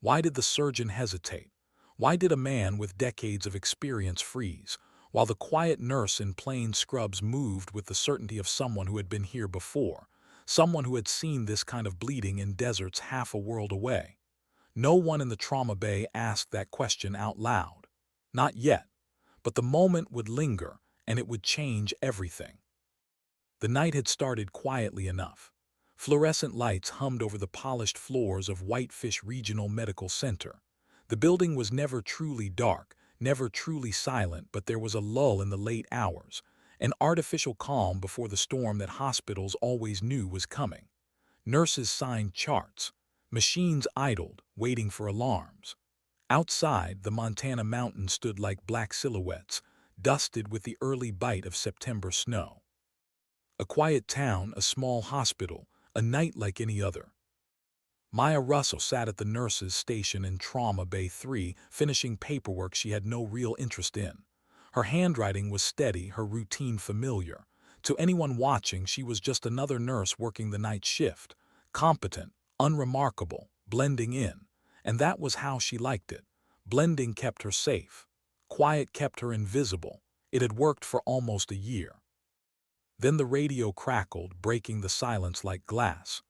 Why did the surgeon hesitate? Why did a man with decades of experience freeze, while the quiet nurse in plain scrubs moved with the certainty of someone who had been here before, someone who had seen this kind of bleeding in deserts half a world away? No one in the trauma bay asked that question out loud. Not yet, but the moment would linger, and it would change everything. The night had started quietly enough. Fluorescent lights hummed over the polished floors of Whitefish Regional Medical Center. The building was never truly dark, never truly silent, but there was a lull in the late hours, an artificial calm before the storm that hospitals always knew was coming. Nurses signed charts. Machines idled, waiting for alarms. Outside, the Montana mountains stood like black silhouettes, dusted with the early bite of September snow. A quiet town, a small hospital, a night like any other. Maya Russell sat at the nurse's station in Trauma Bay 3, finishing paperwork she had no real interest in. Her handwriting was steady, her routine familiar. To anyone watching, she was just another nurse working the night shift, competent, unremarkable, blending in. And that was how she liked it. Blending kept her safe. Quiet kept her invisible. It had worked for almost a year. Then the radio crackled, breaking the silence like glass.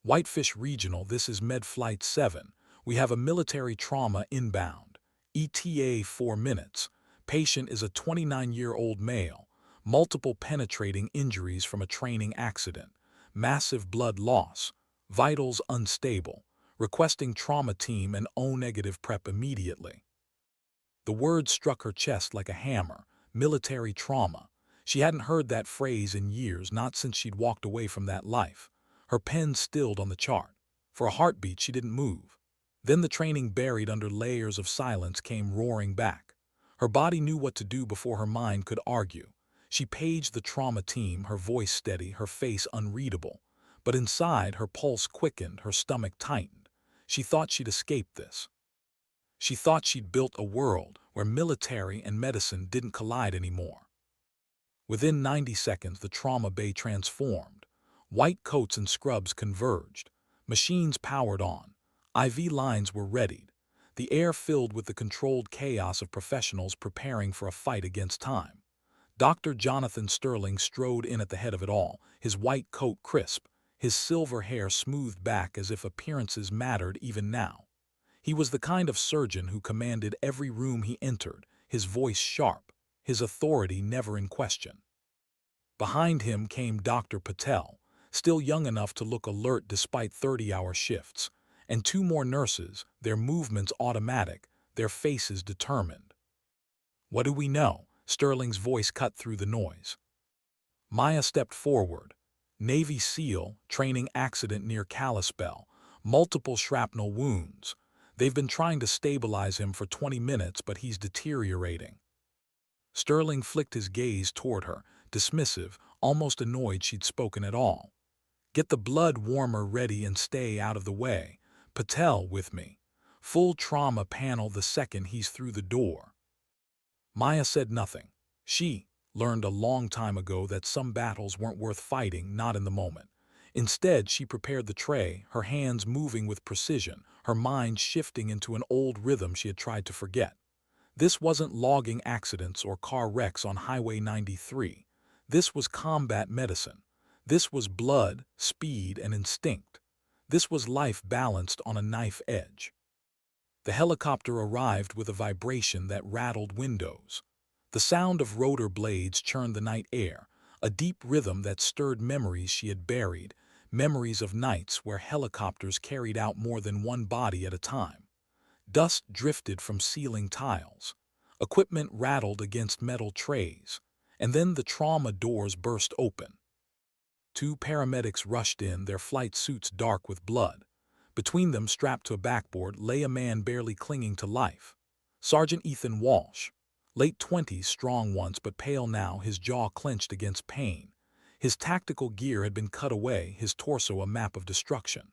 Whitefish Regional, this is Med Flight 7. We have a military trauma inbound. ETA 4 minutes. Patient is a 29-year-old male. Multiple penetrating injuries from a training accident. Massive blood loss. Vitals unstable. Requesting trauma team and O-negative prep immediately. The word struck her chest like a hammer. Military trauma. She hadn't heard that phrase in years, not since she'd walked away from that life. Her pen stilled on the chart. For a heartbeat, she didn't move. Then the training buried under layers of silence came roaring back. Her body knew what to do before her mind could argue. She paged the trauma team, her voice steady, her face unreadable. But inside, her pulse quickened, her stomach tightened. She thought she'd escaped this. She thought she'd built a world where military and medicine didn't collide anymore. Within 90 seconds, the trauma bay transformed. White coats and scrubs converged. Machines powered on. IV lines were readied. The air filled with the controlled chaos of professionals preparing for a fight against time. Dr. Jonathan Sterling strode in at the head of it all, his white coat crisp, his silver hair smoothed back as if appearances mattered even now. He was the kind of surgeon who commanded every room he entered, his voice sharp, his authority never in question. Behind him came Dr. Patel, still young enough to look alert despite 30-hour shifts, and two more nurses, their movements automatic, their faces determined. "What do we know?" Sterling's voice cut through the noise. Maya stepped forward. Navy SEAL, training accident near Kalispell, multiple shrapnel wounds. They've been trying to stabilize him for 20 minutes, but he's deteriorating. Sterling flicked his gaze toward her, dismissive, almost annoyed she'd spoken at all. "Get the blood warmer ready and stay out of the way. Patel with me. Full trauma panel the second he's through the door." Maya said nothing. She learned a long time ago that some battles weren't worth fighting, not in the moment. Instead, she prepared the tray, her hands moving with precision, her mind shifting into an old rhythm she had tried to forget. This wasn't logging accidents or car wrecks on Highway 93. This was combat medicine. This was blood, speed, and instinct. This was life balanced on a knife edge. The helicopter arrived with a vibration that rattled windows. The sound of rotor blades churned the night air, a deep rhythm that stirred memories she had buried, memories of nights where helicopters carried out more than one body at a time. Dust drifted from ceiling tiles. Equipment rattled against metal trays. And then the trauma doors burst open. Two paramedics rushed in, their flight suits dark with blood. Between them, strapped to a backboard, lay a man barely clinging to life. Sergeant Ethan Walsh. Late 20s, strong once but pale now, his jaw clenched against pain. His tactical gear had been cut away, his torso a map of destruction.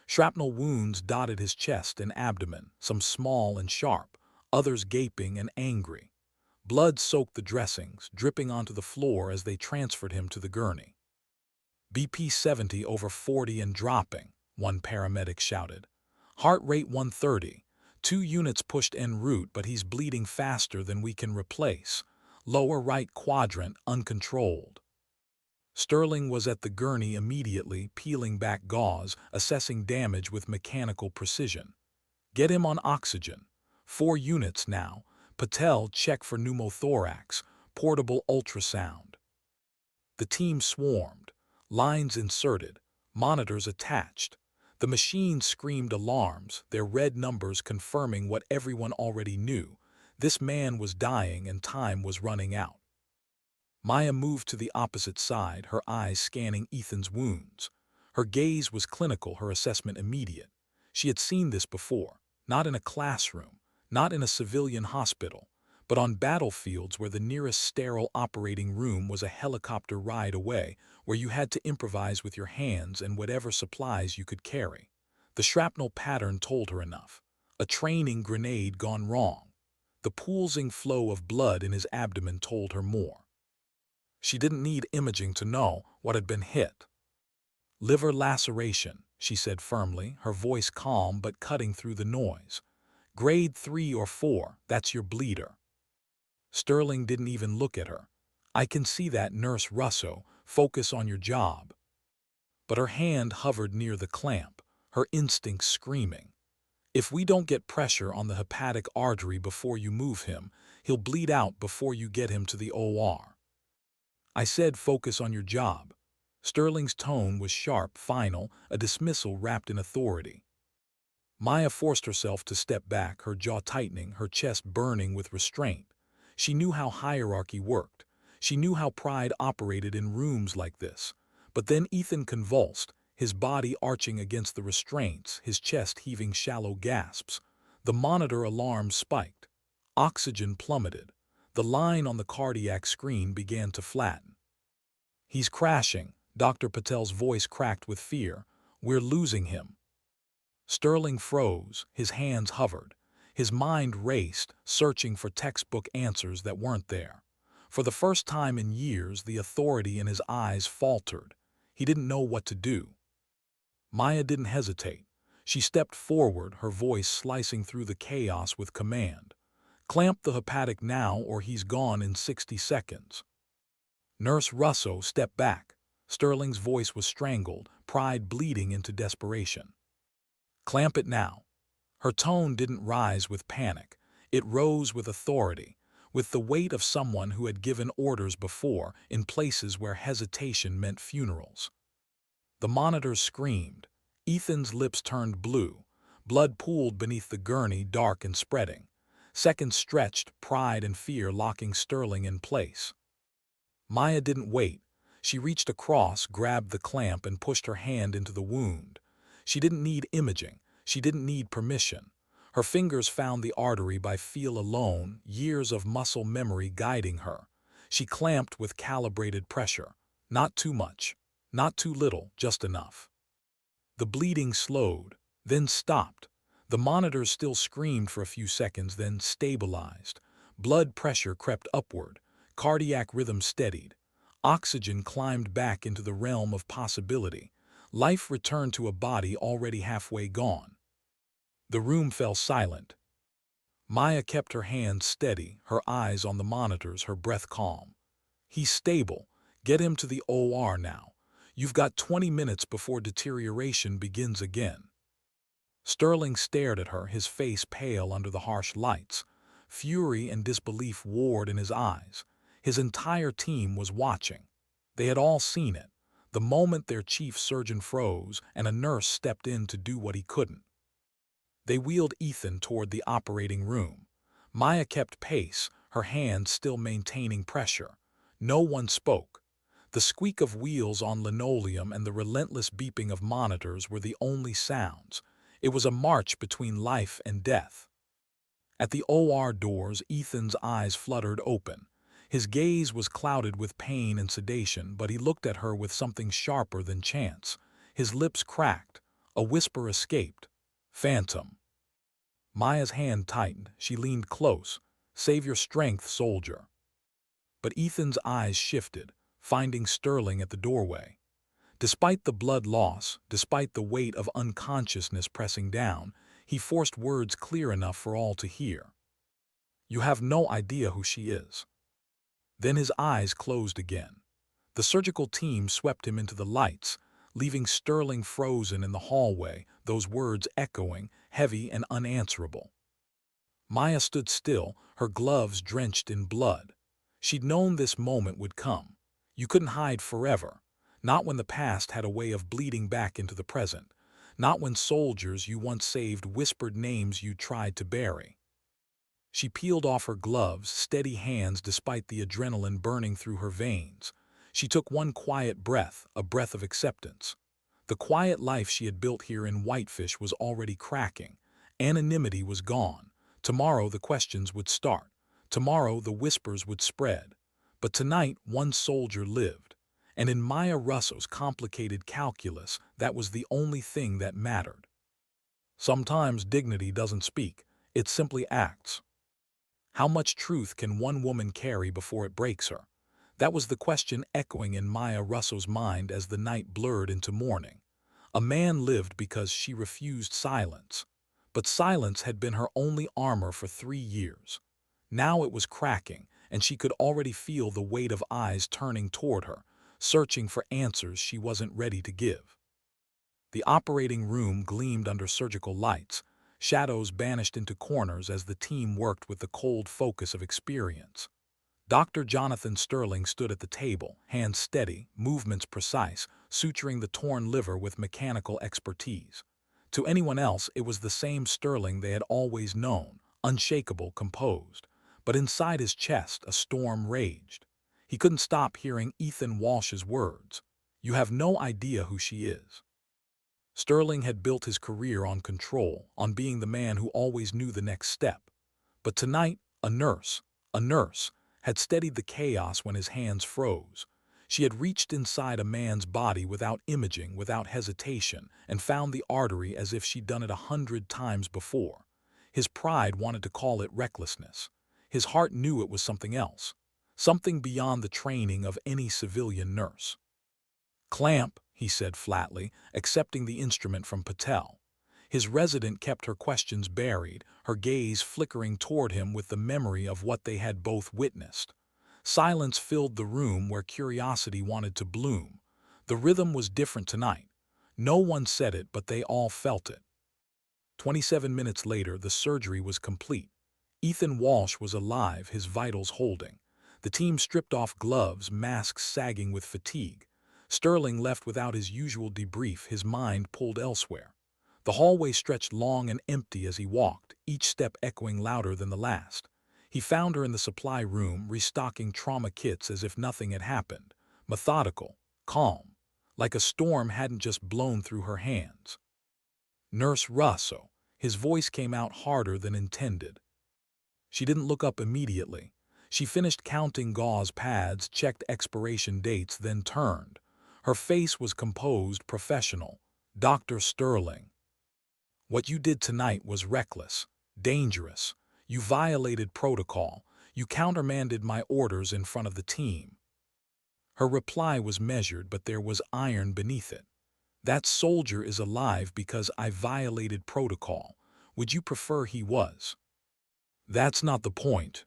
Shrapnel wounds dotted his chest and abdomen, some small and sharp, others gaping and angry. Blood soaked the dressings, dripping onto the floor as they transferred him to the gurney. "BP 70 over 40 and dropping," one paramedic shouted. Heart rate 130. 2 units pushed en route, but he's bleeding faster than we can replace. Lower right quadrant uncontrolled. Sterling was at the gurney immediately, peeling back gauze, assessing damage with mechanical precision. Get him on oxygen. 4 units now. Patel, check for pneumothorax. Portable ultrasound. The team swarmed. Lines inserted. Monitors attached. The machines screamed alarms, their red numbers confirming what everyone already knew. This man was dying and time was running out. Maya moved to the opposite side, her eyes scanning Ethan's wounds. Her gaze was clinical, her assessment immediate. She had seen this before, not in a classroom, not in a civilian hospital, but on battlefields where the nearest sterile operating room was a helicopter ride away, where you had to improvise with your hands and whatever supplies you could carry. The shrapnel pattern told her enough. A training grenade gone wrong. The pulsing flow of blood in his abdomen told her more. She didn't need imaging to know what had been hit. Liver laceration, she said firmly, her voice calm but cutting through the noise. Grade 3 or 4, that's your bleeder. Sterling didn't even look at her. I can see that, Nurse Russo, focus on your job. But her hand hovered near the clamp, her instincts screaming. If we don't get pressure on the hepatic artery before you move him, he'll bleed out before you get him to the OR. I said focus on your job. Sterling's tone was sharp, final, a dismissal wrapped in authority. Maya forced herself to step back, her jaw tightening, her chest burning with restraint. She knew how hierarchy worked. She knew how pride operated in rooms like this. But then Ethan convulsed, his body arching against the restraints, his chest heaving shallow gasps. The monitor alarm spiked. Oxygen plummeted. The line on the cardiac screen began to flatten. He's crashing, Dr. Patel's voice cracked with fear. We're losing him. Sterling froze, his hands hovered. His mind raced, searching for textbook answers that weren't there. For the first time in years, the authority in his eyes faltered. He didn't know what to do. Maya didn't hesitate. She stepped forward, her voice slicing through the chaos with command. Clamp the hepatic now or he's gone in 60 seconds. Nurse Russo stepped back. Sterling's voice was strangled, pride bleeding into desperation. Clamp it now. Her tone didn't rise with panic. It rose with authority, with the weight of someone who had given orders before in places where hesitation meant funerals. The monitors screamed. Ethan's lips turned blue. Blood pooled beneath the gurney, dark and spreading. Seconds stretched, pride and fear locking Sterling in place. Maya didn't wait. She reached across, grabbed the clamp, and pushed her hand into the wound. She didn't need imaging. She didn't need permission. Her fingers found the artery by feel alone, years of muscle memory guiding her. She clamped with calibrated pressure. Not too much. Not too little, just enough. The bleeding slowed, then stopped. The monitors still screamed for a few seconds, then stabilized. Blood pressure crept upward. Cardiac rhythm steadied. Oxygen climbed back into the realm of possibility. Life returned to a body already halfway gone. The room fell silent. Maya kept her hands steady, her eyes on the monitors, her breath calm. He's stable. Get him to the OR now. You've got 20 minutes before deterioration begins again. Sterling stared at her, his face pale under the harsh lights. Fury and disbelief warred in his eyes. His entire team was watching. They had all seen it. The moment their chief surgeon froze and a nurse stepped in to do what he couldn't. They wheeled Ethan toward the operating room. Maya kept pace, her hands still maintaining pressure. No one spoke. The squeak of wheels on linoleum and the relentless beeping of monitors were the only sounds. It was a march between life and death. At the OR doors, Ethan's eyes fluttered open. His gaze was clouded with pain and sedation, but he looked at her with something sharper than chance. His lips cracked. A whisper escaped. Phantom. Maya's hand tightened. She leaned close. Save your strength, soldier. But Ethan's eyes shifted, finding Sterling at the doorway. Despite the blood loss, despite the weight of unconsciousness pressing down, He forced words clear enough for all to hear. "You have no idea who she is." Then his eyes closed again. The surgical team swept him into the lights, leaving Sterling frozen in the hallway, those words echoing, heavy and unanswerable. Maya stood still, her gloves drenched in blood. She'd known this moment would come. You couldn't hide forever. Not when the past had a way of bleeding back into the present. Not when soldiers you once saved whispered names you tried to bury. She peeled off her gloves, steady hands despite the adrenaline burning through her veins. She took one quiet breath, a breath of acceptance. The quiet life she had built here in Whitefish was already cracking. Anonymity was gone. Tomorrow the questions would start. Tomorrow the whispers would spread. But tonight one soldier lived. And in Maya Russo's complicated calculus, that was the only thing that mattered. Sometimes dignity doesn't speak, it simply acts. How much truth can one woman carry before it breaks her? That was the question echoing in Maya Russo's mind as the night blurred into morning. A man lived because she refused silence. But silence had been her only armor for 3 years. Now it was cracking, and she could already feel the weight of eyes turning toward her, searching for answers she wasn't ready to give. The operating room gleamed under surgical lights, shadows banished into corners as the team worked with the cold focus of experience. Dr. Jonathan Sterling stood at the table, hands steady, movements precise, suturing the torn liver with mechanical expertise. To anyone else, it was the same Sterling they had always known, unshakable, composed. But inside his chest, a storm raged. He couldn't stop hearing Ethan Walsh's words. "You have no idea who she is." Sterling had built his career on control, on being the man who always knew the next step. But tonight, a nurse, had steadied the chaos when his hands froze. She had reached inside a man's body without imaging, without hesitation, and found the artery as if she'd done it 100 times before. His pride wanted to call it recklessness. His heart knew it was something else, something beyond the training of any civilian nurse. "Clamp," he said flatly, accepting the instrument from Patel. His resident kept her questions buried, her gaze flickering toward him with the memory of what they had both witnessed. Silence filled the room where curiosity wanted to bloom. The rhythm was different tonight. No one said it, but they all felt it. 27 minutes later, the surgery was complete. Ethan Walsh was alive, his vitals holding. The team stripped off gloves, masks sagging with fatigue. Sterling left without his usual debrief, his mind pulled elsewhere. The hallway stretched long and empty as he walked, each step echoing louder than the last. He found her in the supply room, restocking trauma kits as if nothing had happened. Methodical, calm, like a storm hadn't just blown through her hands. "Nurse Russo." His voice came out harder than intended. She didn't look up immediately. She finished counting gauze pads, checked expiration dates, then turned. Her face was composed, professional. "Dr. Sterling, what you did tonight was reckless, dangerous. You violated protocol. You countermanded my orders in front of the team." Her reply was measured, but there was iron beneath it. "That soldier is alive because I violated protocol. Would you prefer he was?" "That's not the point."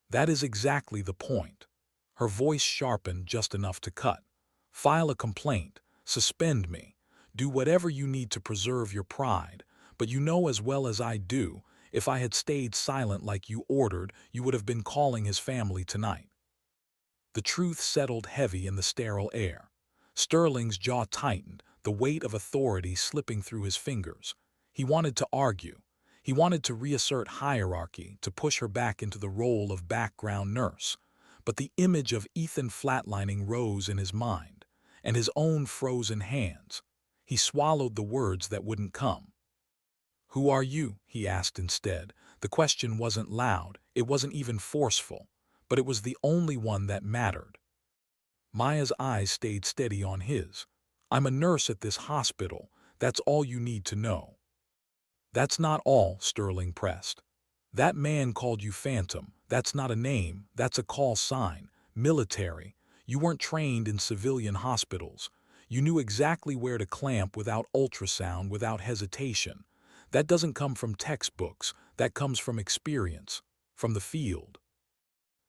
"That is exactly the point." Her voice sharpened just enough to cut. "File a complaint. Suspend me. Do whatever you need to preserve your pride. But you know as well as I do, if I had stayed silent like you ordered, you would have been calling his family tonight." The truth settled heavy in the sterile air. Sterling's jaw tightened, the weight of authority slipping through his fingers. He wanted to argue. He wanted to reassert hierarchy, to push her back into the role of background nurse. But the image of Ethan flatlining rose in his mind, and his own frozen hands. He swallowed the words that wouldn't come. "Who are you?" he asked instead. The question wasn't loud, it wasn't even forceful, but it was the only one that mattered. Maya's eyes stayed steady on his. "I'm a nurse at this hospital. That's all you need to know." "That's not all," Sterling pressed. "That man called you Phantom. That's not a name, that's a call sign. Military. You weren't trained in civilian hospitals. You knew exactly where to clamp without ultrasound, without hesitation. That doesn't come from textbooks, that comes from experience, from the field.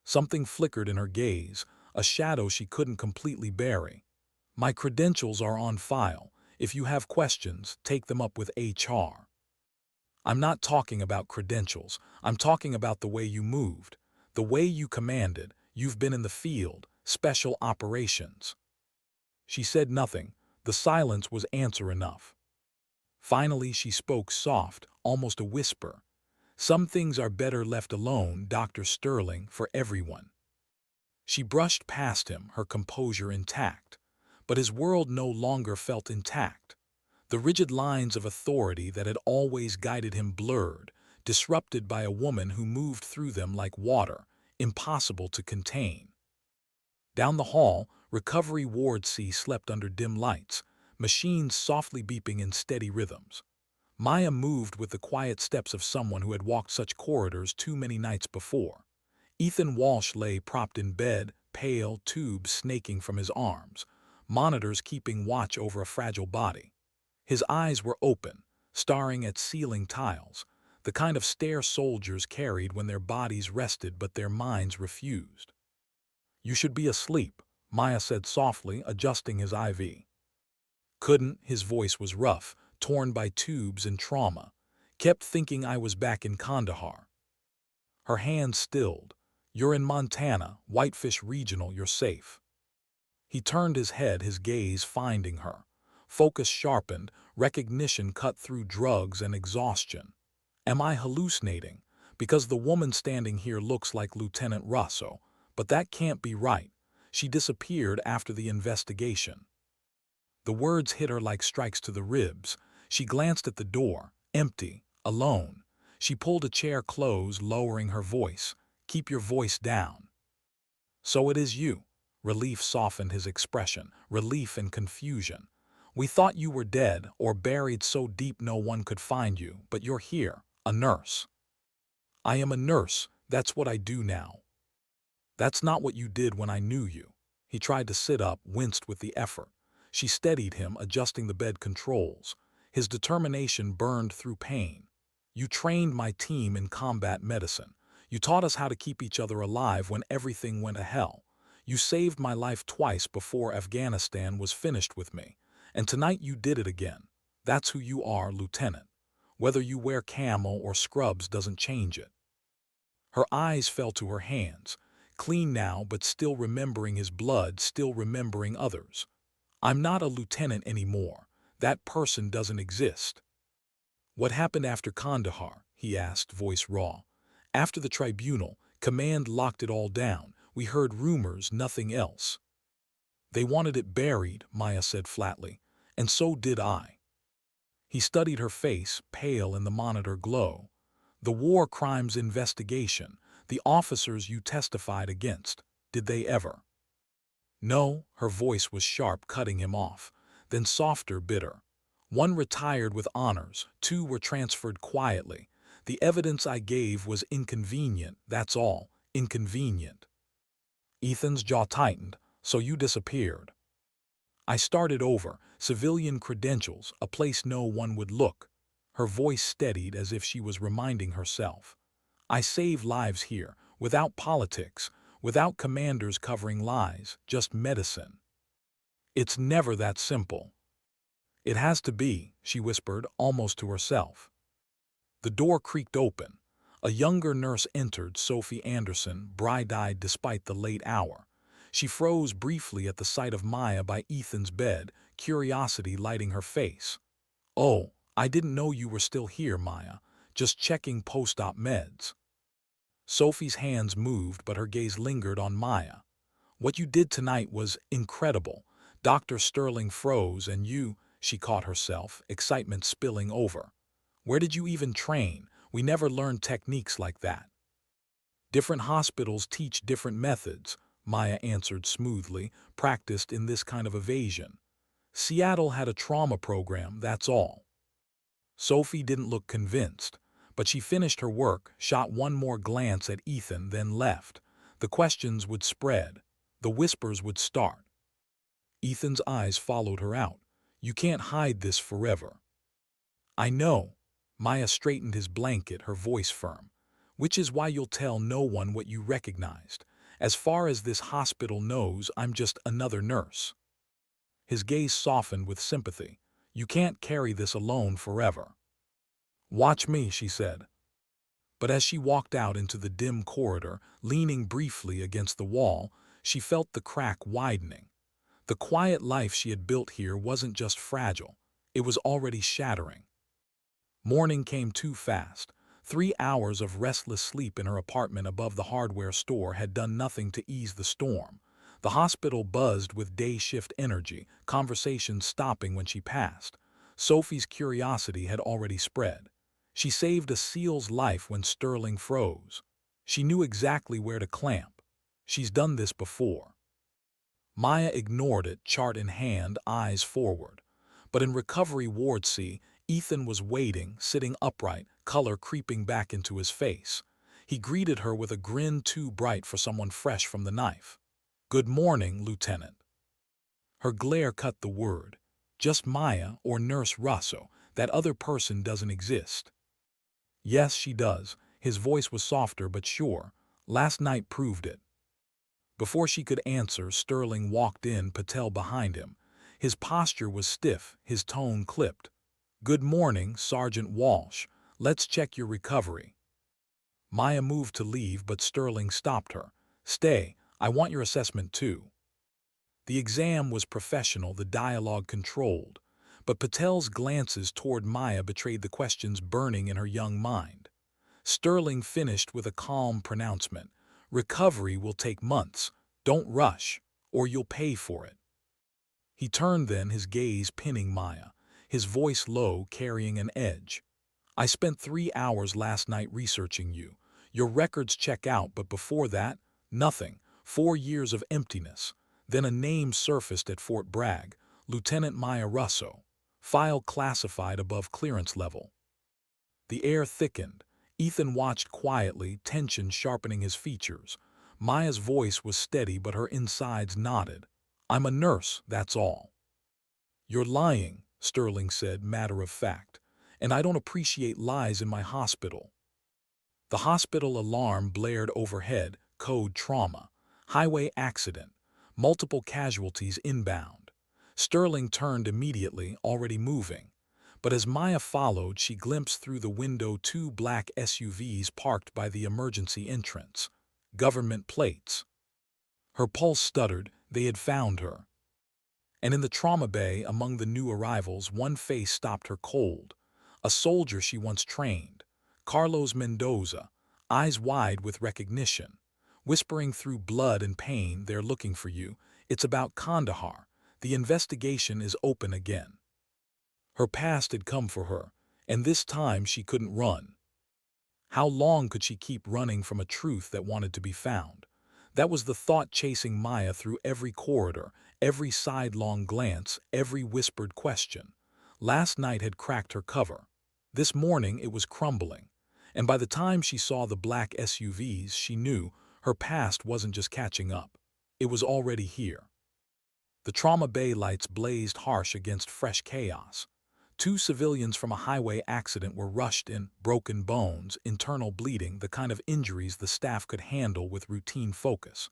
Something flickered in her gaze, a shadow she couldn't completely bury. My credentials are on file. If you have questions, take them up with HR. I'm not talking about credentials. I'm talking about the way you moved, the way you commanded. You've been in the field, special operations. She said nothing. The silence was answer enough. Finally, she spoke soft, almost a whisper. Some things are better left alone, Dr. Sterling, for everyone. She brushed past him, her composure intact. But his world no longer felt intact. The rigid lines of authority that had always guided him blurred, disrupted by a woman who moved through them like water, impossible to contain. Down the hall, Recovery Ward C slept under dim lights, machines softly beeping in steady rhythms. Maya moved with the quiet steps of someone who had walked such corridors too many nights before. Ethan Walsh lay propped in bed, pale, tubes snaking from his arms, monitors keeping watch over a fragile body. His eyes were open, staring at ceiling tiles, the kind of stare soldiers carried when their bodies rested but their minds refused. "You should be asleep," Maya said softly, adjusting his IV. Couldn't, his voice was rough, torn by tubes and trauma. Kept thinking I was back in Kandahar. Her hands stilled. "You're in Montana, Whitefish Regional, you're safe." He turned his head, his gaze finding her. Focus sharpened, recognition cut through drugs and exhaustion. Am I hallucinating? Because the woman standing here looks like Lieutenant Russo, but that can't be right. She disappeared after the investigation. The words hit her like strikes to the ribs. She glanced at the door, empty, alone. She pulled a chair close, lowering her voice. "Keep your voice down." "So it is you." Relief softened his expression, relief and confusion. "We thought you were dead or buried so deep no one could find you, but you're here, a nurse." "I am a nurse, that's what I do now." "That's not what you did when I knew you." He tried to sit up, winced with the effort. She steadied him, adjusting the bed controls. His determination burned through pain. "You trained my team in combat medicine. You taught us how to keep each other alive when everything went to hell. You saved my life twice before Afghanistan was finished with me. And tonight you did it again. That's who you are, Lieutenant. Whether you wear camo or scrubs doesn't change it." Her eyes fell to her hands, clean now but still remembering his blood, still remembering others. "I'm not a lieutenant anymore. That person doesn't exist." "What happened after Kandahar?" he asked, voice raw. "After the tribunal, command locked it all down. We heard rumors, nothing else." "They wanted it buried," Maya said flatly. "And so did I." He studied her face, pale in the monitor glow. "The war crimes investigation, the officers you testified against, did they ever?" "No," her voice was sharp, cutting him off. Then softer, bitter. "One retired with honors, 2 were transferred quietly. The evidence I gave was inconvenient, that's all, inconvenient." Ethan's jaw tightened. "So you disappeared." "I started over, civilian credentials, a place no one would look." Her voice steadied as if she was reminding herself. "I save lives here, without politics, without commanders covering lies, just medicine." "It's never that simple." "It has to be," she whispered, almost to herself. The door creaked open. A younger nurse entered, Sophie Anderson, bright-eyed despite the late hour. She froze briefly at the sight of Maya by Ethan's bed, curiosity lighting her face. "Oh, I didn't know you were still here, Maya. Just checking post-op meds." Sophie's hands moved, but her gaze lingered on Maya. "What you did tonight was incredible." Dr. Sterling froze, "And you," she caught herself, excitement spilling over. "Where did you even train? We never learned techniques like that." "Different hospitals teach different methods," Maya answered smoothly, "practiced in this kind of evasion. Seattle had a trauma program, that's all." Sophie didn't look convinced, but she finished her work, shot one more glance at Ethan, then left. The questions would spread. The whispers would start. Ethan's eyes followed her out. "You can't hide this forever." "I know." Maya straightened his blanket, her voice firm. "Which is why you'll tell no one what you recognized. As far as this hospital knows, I'm just another nurse." His gaze softened with sympathy. "You can't carry this alone forever." "Watch me," she said. But as she walked out into the dim corridor, leaning briefly against the wall, she felt the crack widening. The quiet life she had built here wasn't just fragile, it was already shattering. Morning came too fast. 3 hours of restless sleep in her apartment above the hardware store had done nothing to ease the storm. The hospital buzzed with day-shift energy, conversations stopping when she passed. Sophie's curiosity had already spread. She saved a SEAL's life when Sterling froze. She knew exactly where to clamp. She's done this before. Maya ignored it, chart in hand, eyes forward. But in recovery ward C, Ethan was waiting, sitting upright, color creeping back into his face. He greeted her with a grin too bright for someone fresh from the knife. "Good morning, Lieutenant." Her glare cut the word. "Just Maya or Nurse Russo, that other person doesn't exist." "Yes, she does." His voice was softer but sure. "Last night proved it." Before she could answer, Sterling walked in, Patel behind him. His posture was stiff, his tone clipped. "Good morning, Sergeant Walsh. Let's check your recovery." Maya moved to leave, but Sterling stopped her. "Stay, I want your assessment too." The exam was professional, the dialogue controlled. But Patel's glances toward Maya betrayed the questions burning in her young mind. Sterling finished with a calm pronouncement. "Recovery will take months. Don't rush, or you'll pay for it." He turned then, his gaze pinning Maya, his voice low, carrying an edge. "I spent 3 hours last night researching you. Your records check out, but before that, nothing. 4 years of emptiness." Then a name surfaced at Fort Bragg, Lieutenant Maya Russo. File classified above clearance level. The air thickened. Ethan watched quietly, tension sharpening his features. Maya's voice was steady, but her insides nodded. "I'm a nurse, that's all." "You're lying," Sterling said, matter of fact. "And I don't appreciate lies in my hospital." The hospital alarm blared overhead, code trauma. Highway accident. Multiple casualties inbound. Sterling turned immediately, already moving. But as Maya followed, she glimpsed through the window 2 black SUVs parked by the emergency entrance. Government plates. Her pulse stuttered. They had found her. And in the trauma bay, among the new arrivals, one face stopped her cold. A soldier she once trained. Carlos Mendoza, eyes wide with recognition. Whispering through blood and pain, "They're looking for you. It's about Kandahar. The investigation is open again." Her past had come for her, and this time she couldn't run. How long could she keep running from a truth that wanted to be found? That was the thought chasing Maya through every corridor, every sidelong glance, every whispered question. Last night had cracked her cover. This morning it was crumbling. And by the time she saw the black SUVs, she knew her past wasn't just catching up. It was already here. The trauma bay lights blazed harsh against fresh chaos. 2 civilians from a highway accident were rushed in, broken bones, internal bleeding, the kind of injuries the staff could handle with routine focus.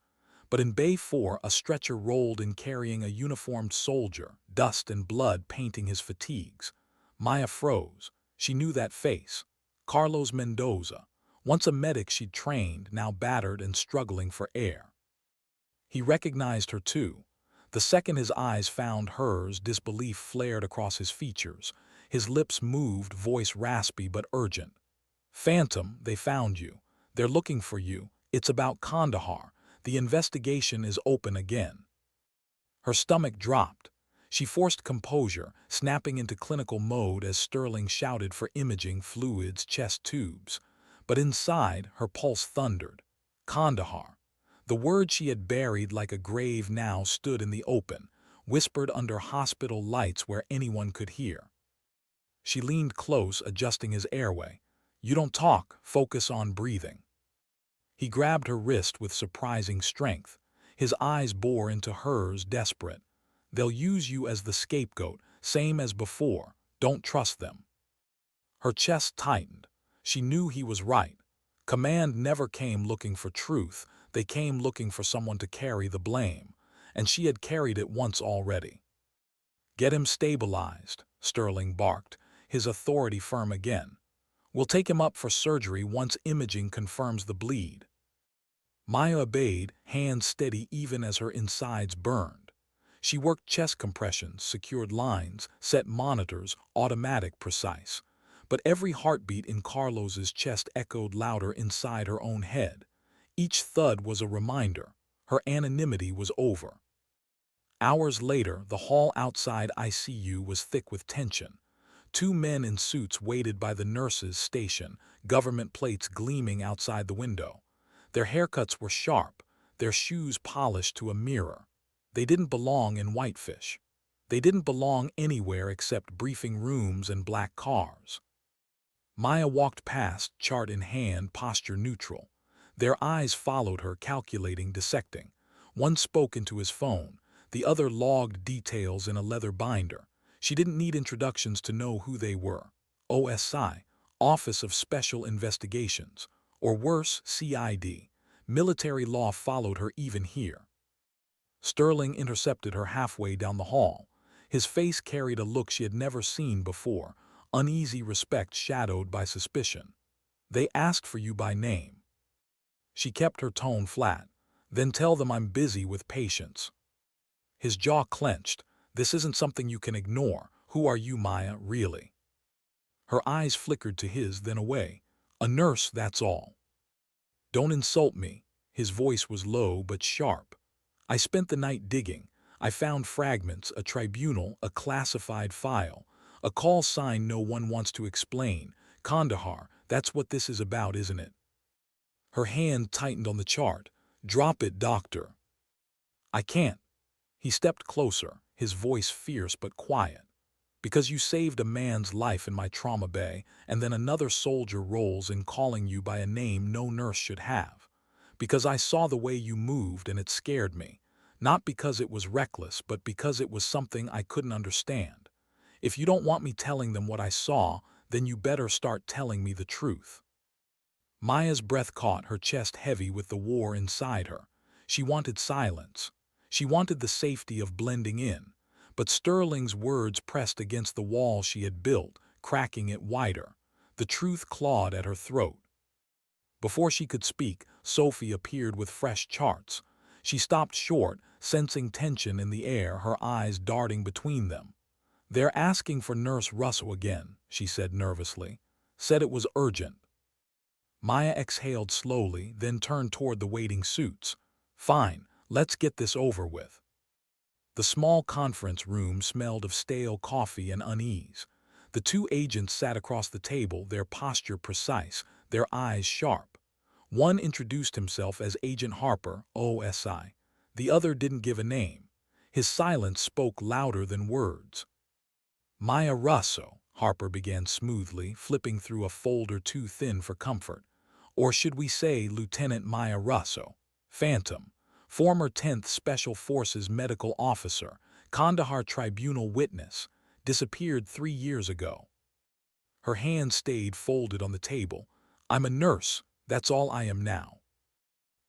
But in Bay 4, a stretcher rolled in carrying a uniformed soldier, dust and blood painting his fatigues. Maya froze. She knew that face. Carlos Mendoza. Once a medic she'd trained, now battered and struggling for air. He recognized her too. The second his eyes found hers, disbelief flared across his features. His lips moved, voice raspy but urgent. "Phantom, they found you. They're looking for you. It's about Kandahar. The investigation is open again." Her stomach dropped. She forced composure, snapping into clinical mode as Sterling shouted for imaging, fluids, chest tubes. But inside, her pulse thundered. Kandahar. The word she had buried like a grave now stood in the open, whispered under hospital lights where anyone could hear. She leaned close, adjusting his airway. "You don't talk, focus on breathing." He grabbed her wrist with surprising strength. His eyes bore into hers, desperate. "They'll use you as the scapegoat, same as before. Don't trust them." Her chest tightened. She knew he was right. Command never came looking for truth, they came looking for someone to carry the blame, and she had carried it once already. "Get him stabilized," Sterling barked, his authority firm again. "We'll take him up for surgery once imaging confirms the bleed." Maya obeyed, hands steady even as her insides burned. She worked chest compressions, secured lines, set monitors, automatic precise. But every heartbeat in Carlos's chest echoed louder inside her own head. Each thud was a reminder. Her anonymity was over. Hours later, the hall outside ICU was thick with tension. Two men in suits waited by the nurse's station, government plates gleaming outside the window. Their haircuts were sharp, their shoes polished to a mirror. They didn't belong in Whitefish. They didn't belong anywhere except briefing rooms and black cars. Maya walked past, chart in hand, posture neutral. Their eyes followed her, calculating, dissecting. One spoke into his phone. The other logged details in a leather binder. She didn't need introductions to know who they were. OSI, Office of Special Investigations, or worse, CID. Military law followed her even here. Sterling intercepted her halfway down the hall. His face carried a look she had never seen before, uneasy respect shadowed by suspicion. "They asked for you by name." She kept her tone flat. "Then tell them I'm busy with patients." His jaw clenched. "This isn't something you can ignore. Who are you, Maya, really?" Her eyes flickered to his, then away. "A nurse, that's all." "Don't insult me." His voice was low but sharp. "I spent the night digging. I found fragments, a tribunal, a classified file, a call sign no one wants to explain. Kandahar, that's what this is about, isn't it?" Her hand tightened on the chart. "Drop it, doctor." "I can't." He stepped closer, his voice fierce but quiet. "Because you saved a man's life in my trauma bay, and then another soldier rolls in calling you by a name no nurse should have. Because I saw the way you moved and it scared me. Not because it was reckless, but because it was something I couldn't understand. If you don't want me telling them what I saw, then you better start telling me the truth." Maya's breath caught, her chest heavy with the war inside her. She wanted silence. She wanted the safety of blending in. But Sterling's words pressed against the wall she had built, cracking it wider. The truth clawed at her throat. Before she could speak, Sophie appeared with fresh charts. She stopped short, sensing tension in the air, her eyes darting between them. "They're asking for Nurse Russell again," she said nervously. "Said it was urgent." Maya exhaled slowly, then turned toward the waiting suits. "Fine, let's get this over with." The small conference room smelled of stale coffee and unease. The two agents sat across the table, their posture precise, their eyes sharp. One introduced himself as Agent Harper, OSI. The other didn't give a name. His silence spoke louder than words. "Maya Russo," Harper began smoothly, flipping through a folder too thin for comfort. "Or should we say Lieutenant Maya Russo, Phantom, former 10th Special Forces medical officer, Kandahar Tribunal witness, disappeared 3 years ago." Her hands stayed folded on the table. "I'm a nurse, that's all I am now."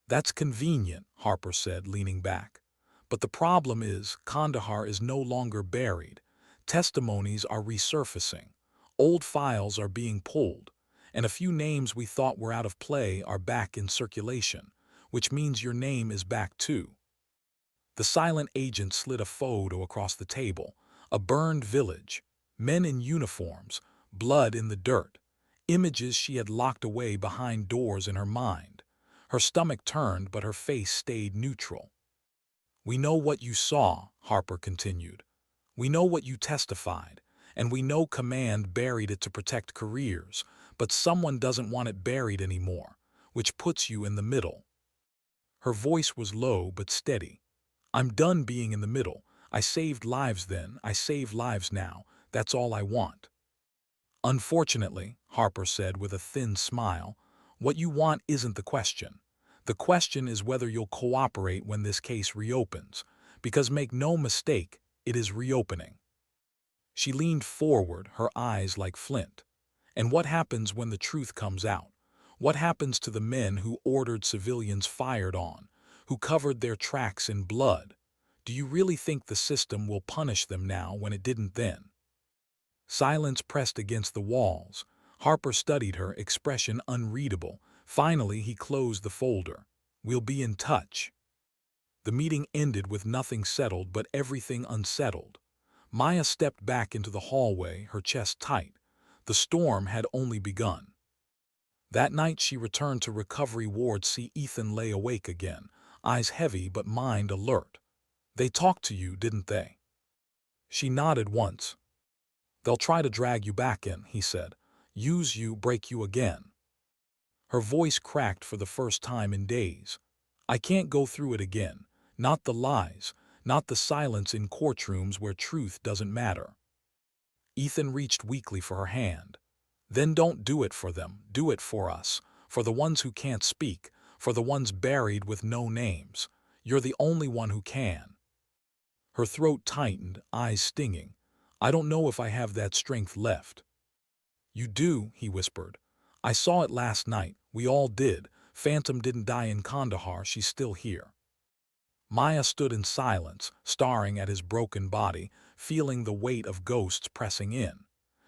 "That's convenient," Harper said, leaning back. "But the problem is, Kandahar is no longer buried. Testimonies are resurfacing. Old files are being pulled. And a few names we thought were out of play are back in circulation, which means your name is back too." The silent agent slid a photo across the table. A burned village. Men in uniforms. Blood in the dirt. Images she had locked away behind doors in her mind. Her stomach turned, but her face stayed neutral. "We know what you saw," Harper continued. "We know what you testified. And we know Command buried it to protect careers. But someone doesn't want it buried anymore, which puts you in the middle." Her voice was low but steady. "I'm done being in the middle. I saved lives then, I save lives now. That's all I want." "Unfortunately," Harper said with a thin smile, "what you want isn't the question. The question is whether you'll cooperate when this case reopens. Because make no mistake, it is reopening." She leaned forward, her eyes like flint. And what happens when the truth comes out? What happens to the men who ordered civilians fired on, who covered their tracks in blood? Do you really think the system will punish them now when it didn't then? Silence pressed against the walls. Harper studied her, expression unreadable. Finally, he closed the folder. "We'll be in touch." The meeting ended with nothing settled but everything unsettled. Maya stepped back into the hallway, her chest tight. The storm had only begun. That night she returned to recovery ward. See, Ethan lay awake again, eyes heavy but mind alert. "They talked to you, didn't they?" She nodded once. "They'll try to drag you back in," he said. "Use you, break you again." Her voice cracked for the first time in days. "I can't go through it again. Not the lies, not the silence in courtrooms where truth doesn't matter." Ethan reached weakly for her hand. "Then don't do it for them, do it for us, for the ones who can't speak, for the ones buried with no names. You're the only one who can." Her throat tightened, eyes stinging. "I don't know if I have that strength left." "You do," he whispered. "I saw it last night. We all did. Phantom didn't die in Kandahar. She's still here." Maya stood in silence, staring at his broken body, feeling the weight of ghosts pressing in.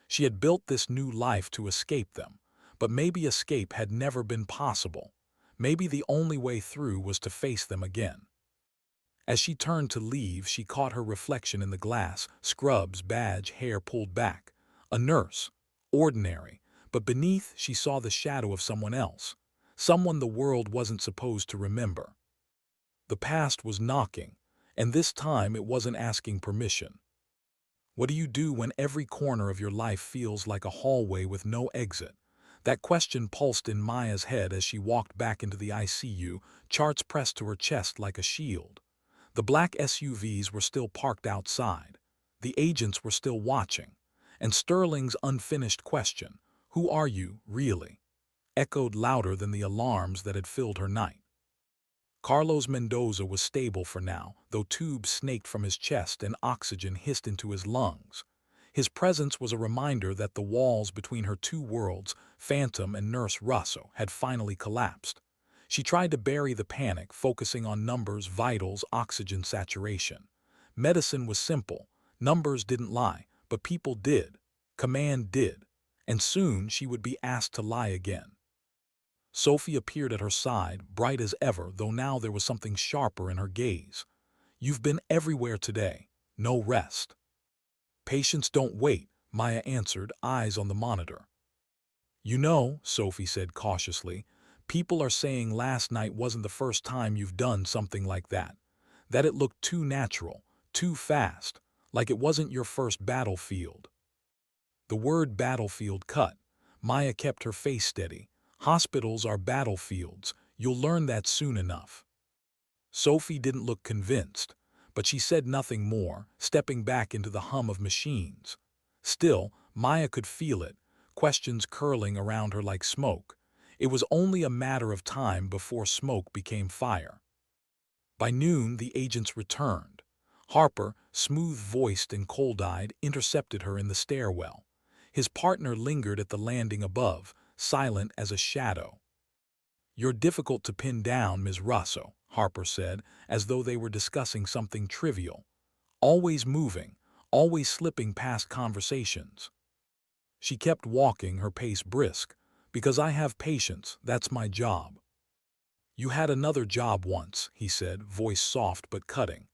She had built this new life to escape them, but maybe escape had never been possible. Maybe the only way through was to face them again. As she turned to leave, she caught her reflection in the glass, scrubs, badge, hair pulled back. A nurse. Ordinary. But beneath, she saw the shadow of someone else. Someone the world wasn't supposed to remember. The past was knocking, and this time it wasn't asking permission. What do you do when every corner of your life feels like a hallway with no exit? That question pulsed in Maya's head as she walked back into the ICU, charts pressed to her chest like a shield. The black SUVs were still parked outside. The agents were still watching. And Sterling's unfinished question, "Who are you, really?" echoed louder than the alarms that had filled her night. Carlos Mendoza was stable for now, though tubes snaked from his chest and oxygen hissed into his lungs. His presence was a reminder that the walls between her two worlds, Phantom and Nurse Russo, had finally collapsed. She tried to bury the panic, focusing on numbers, vitals, oxygen saturation. Medicine was simple. Numbers didn't lie, but people did. Command did. And soon she would be asked to lie again. Sophie appeared at her side, bright as ever, though now there was something sharper in her gaze. "You've been everywhere today. No rest." "Patients don't wait," Maya answered, eyes on the monitor. "You know," Sophie said cautiously, "people are saying last night wasn't the first time you've done something like that. That it looked too natural, too fast, like it wasn't your first battlefield." The word battlefield cut. Maya kept her face steady. "Hospitals are battlefields. You'll learn that soon enough." Sophie didn't look convinced, but she said nothing more, stepping back into the hum of machines. Still, Maya could feel it, questions curling around her like smoke. It was only a matter of time before smoke became fire. By noon, the agents returned. Harper, smooth-voiced and cold-eyed, intercepted her in the stairwell. His partner lingered at the landing above, silent as a shadow. "You're difficult to pin down, Ms. Russo," Harper said, as though they were discussing something trivial. "Always moving, always slipping past conversations." She kept walking, her pace brisk. "Because I have patience, that's my job." "You had another job once," he said, voice soft but cutting.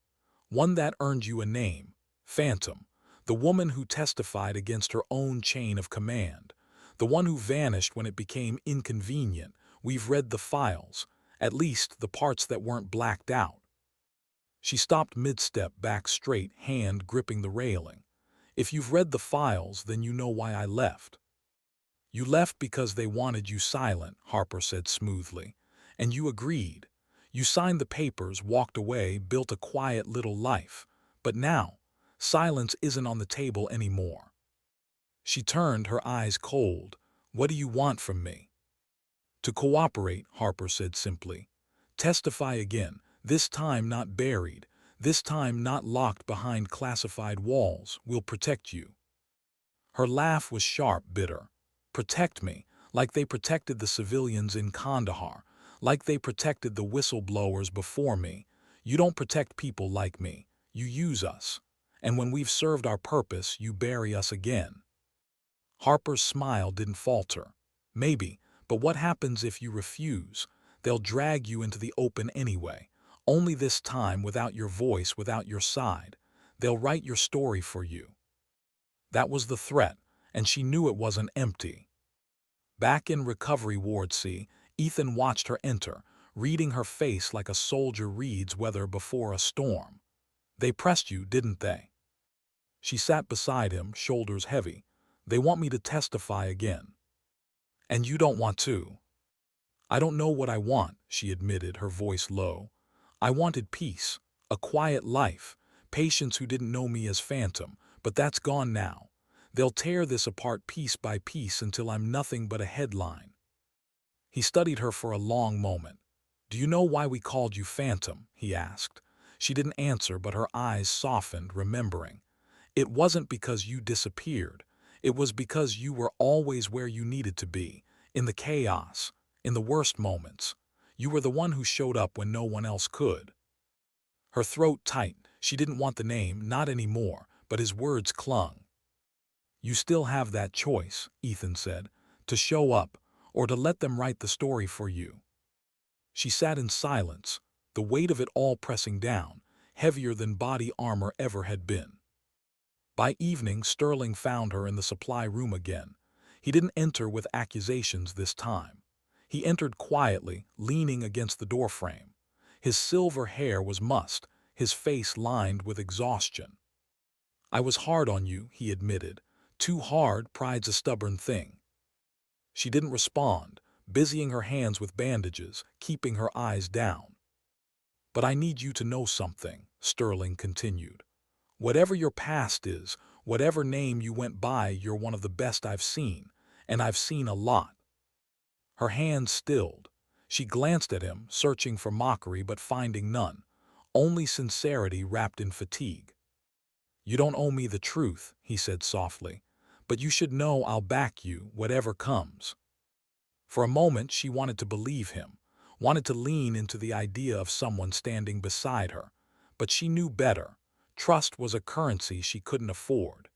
"One that earned you a name. Phantom. The woman who testified against her own chain of command. The one who vanished when it became inconvenient. We've read the files, at least the parts that weren't blacked out." She stopped mid-step, back straight, hand gripping the railing. "If you've read the files, then you know why I left." "You left because they wanted you silent," Harper said smoothly. "And you agreed. You signed the papers, walked away, built a quiet little life. But now, silence isn't on the table anymore." She turned, her eyes cold. "What do you want from me?" "To cooperate," Harper said simply. "Testify again, this time not buried, this time not locked behind classified walls. We'll protect you." Her laugh was sharp, bitter. Protect me, like they protected the civilians in Kandahar, like they protected the whistleblowers before me. You don't protect people like me. You use us. And when we've served our purpose, you bury us again. Harper's smile didn't falter. Maybe, but what happens if you refuse? They'll drag you into the open anyway. Only this time without your voice, without your side. They'll write your story for you. That was the threat, and she knew it wasn't empty. Back in recovery ward C, Ethan watched her enter, reading her face like a soldier reads weather before a storm. They pressed you, didn't they? She sat beside him, shoulders heavy. They want me to testify again. And you don't want to. I don't know what I want, she admitted, her voice low. I wanted peace, a quiet life, patients who didn't know me as Phantom, but that's gone now. They'll tear this apart piece by piece until I'm nothing but a headline. He studied her for a long moment. Do you know why we called you Phantom? He asked. She didn't answer, but her eyes softened, remembering. It wasn't because you disappeared. It was because you were always where you needed to be, in the chaos, in the worst moments. You were the one who showed up when no one else could. Her throat tightened. She didn't want the name, not anymore, but his words clung. You still have that choice, Ethan said, to show up or to let them write the story for you. She sat in silence, the weight of it all pressing down, heavier than body armor ever had been. By evening, Sterling found her in the supply room again. He didn't enter with accusations this time. He entered quietly, leaning against the doorframe. His silver hair was mussed, his face lined with exhaustion. I was hard on you, he admitted. Too hard, pride's a stubborn thing. She didn't respond, busying her hands with bandages, keeping her eyes down. But I need you to know something, Sterling continued. Whatever your past is, whatever name you went by, you're one of the best I've seen, and I've seen a lot. Her hands stilled. She glanced at him, searching for mockery but finding none, only sincerity wrapped in fatigue. You don't owe me the truth, he said softly, but you should know I'll back you, whatever comes. For a moment she wanted to believe him, wanted to lean into the idea of someone standing beside her, but she knew better. Trust was a currency she couldn't afford.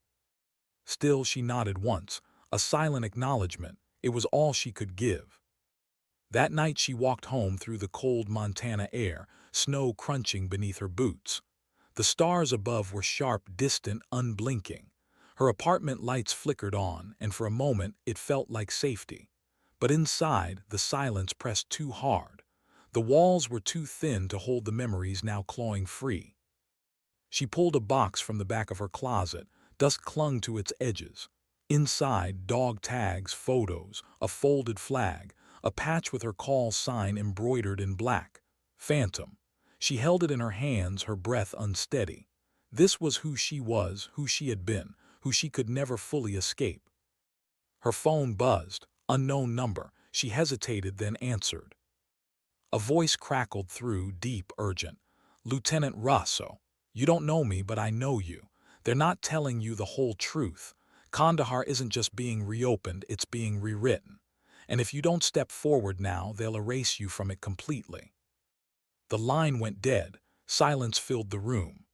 Still, she nodded once, a silent acknowledgement. It was all she could give. That night she walked home through the cold Montana air, snow crunching beneath her boots. The stars above were sharp, distant, unblinking. Her apartment lights flickered on, and for a moment it felt like safety. But inside, the silence pressed too hard. The walls were too thin to hold the memories now clawing free. She pulled a box from the back of her closet. Dust clung to its edges. Inside, dog tags, photos, a folded flag, a patch with her call sign embroidered in black. Phantom. She held it in her hands, her breath unsteady. This was who she was, who she had been, who she could never fully escape. Her phone buzzed. Unknown number. She hesitated, then answered. A voice crackled through, deep, urgent. Lieutenant Rosso. You don't know me, but I know you. They're not telling you the whole truth. Kandahar isn't just being reopened, it's being rewritten. And if you don't step forward now, they'll erase you from it completely. The line went dead. Silence filled the room.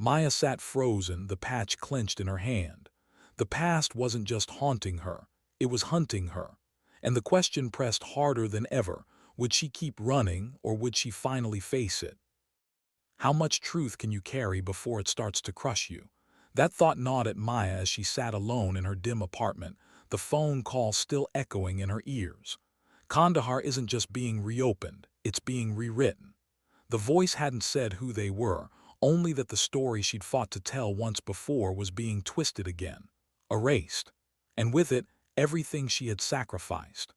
Maya sat frozen, the patch clenched in her hand. The past wasn't just haunting her, it was hunting her. And the question pressed harder than ever. Would she keep running, or would she finally face it? How much truth can you carry before it starts to crush you? That thought gnawed at Maya as she sat alone in her dim apartment, the phone call still echoing in her ears. Kandahar isn't just being reopened, it's being rewritten. The voice hadn't said who they were, only that the story she'd fought to tell once before was being twisted again, erased, and with it, everything she had sacrificed.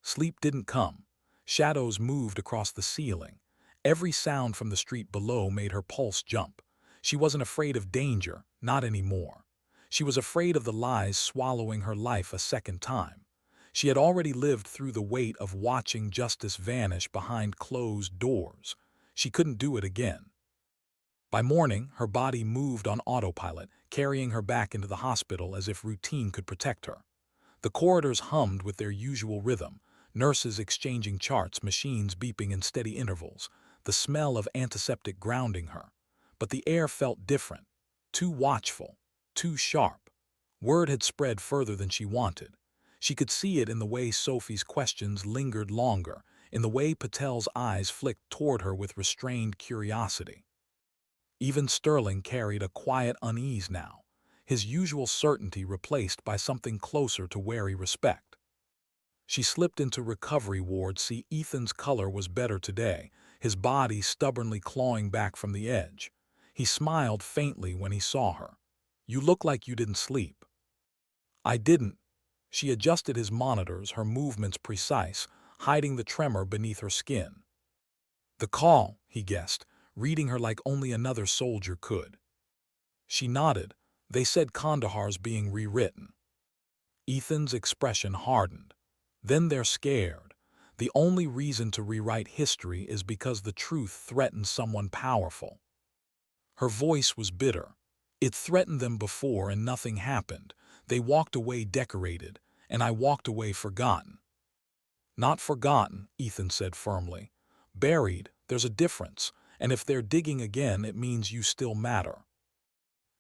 Sleep didn't come. Shadows moved across the ceiling. Every sound from the street below made her pulse jump. She wasn't afraid of danger, not anymore. She was afraid of the lies swallowing her life a second time. She had already lived through the weight of watching justice vanish behind closed doors. She couldn't do it again. By morning, her body moved on autopilot, carrying her back into the hospital as if routine could protect her. The corridors hummed with their usual rhythm, nurses exchanging charts, machines beeping in steady intervals, the smell of antiseptic grounding her. But the air felt different, too watchful, too sharp. Word had spread further than she wanted. She could see it in the way Sophie's questions lingered longer, in the way Patel's eyes flicked toward her with restrained curiosity. Even Sterling carried a quiet unease now, his usual certainty replaced by something closer to wary respect. She slipped into recovery ward. See, Ethan's color was better today, his body stubbornly clawing back from the edge. He smiled faintly when he saw her. "You look like you didn't sleep." "I didn't." She adjusted his monitors, her movements precise, hiding the tremor beneath her skin. "The call," he guessed, reading her like only another soldier could. She nodded. "They said Kandahar's being rewritten." Ethan's expression hardened. "Then they're scared. The only reason to rewrite history is because the truth threatens someone powerful." Her voice was bitter. "It threatened them before and nothing happened. They walked away decorated, and I walked away forgotten." "Not forgotten," Ethan said firmly. "Buried, there's a difference, and if they're digging again, it means you still matter."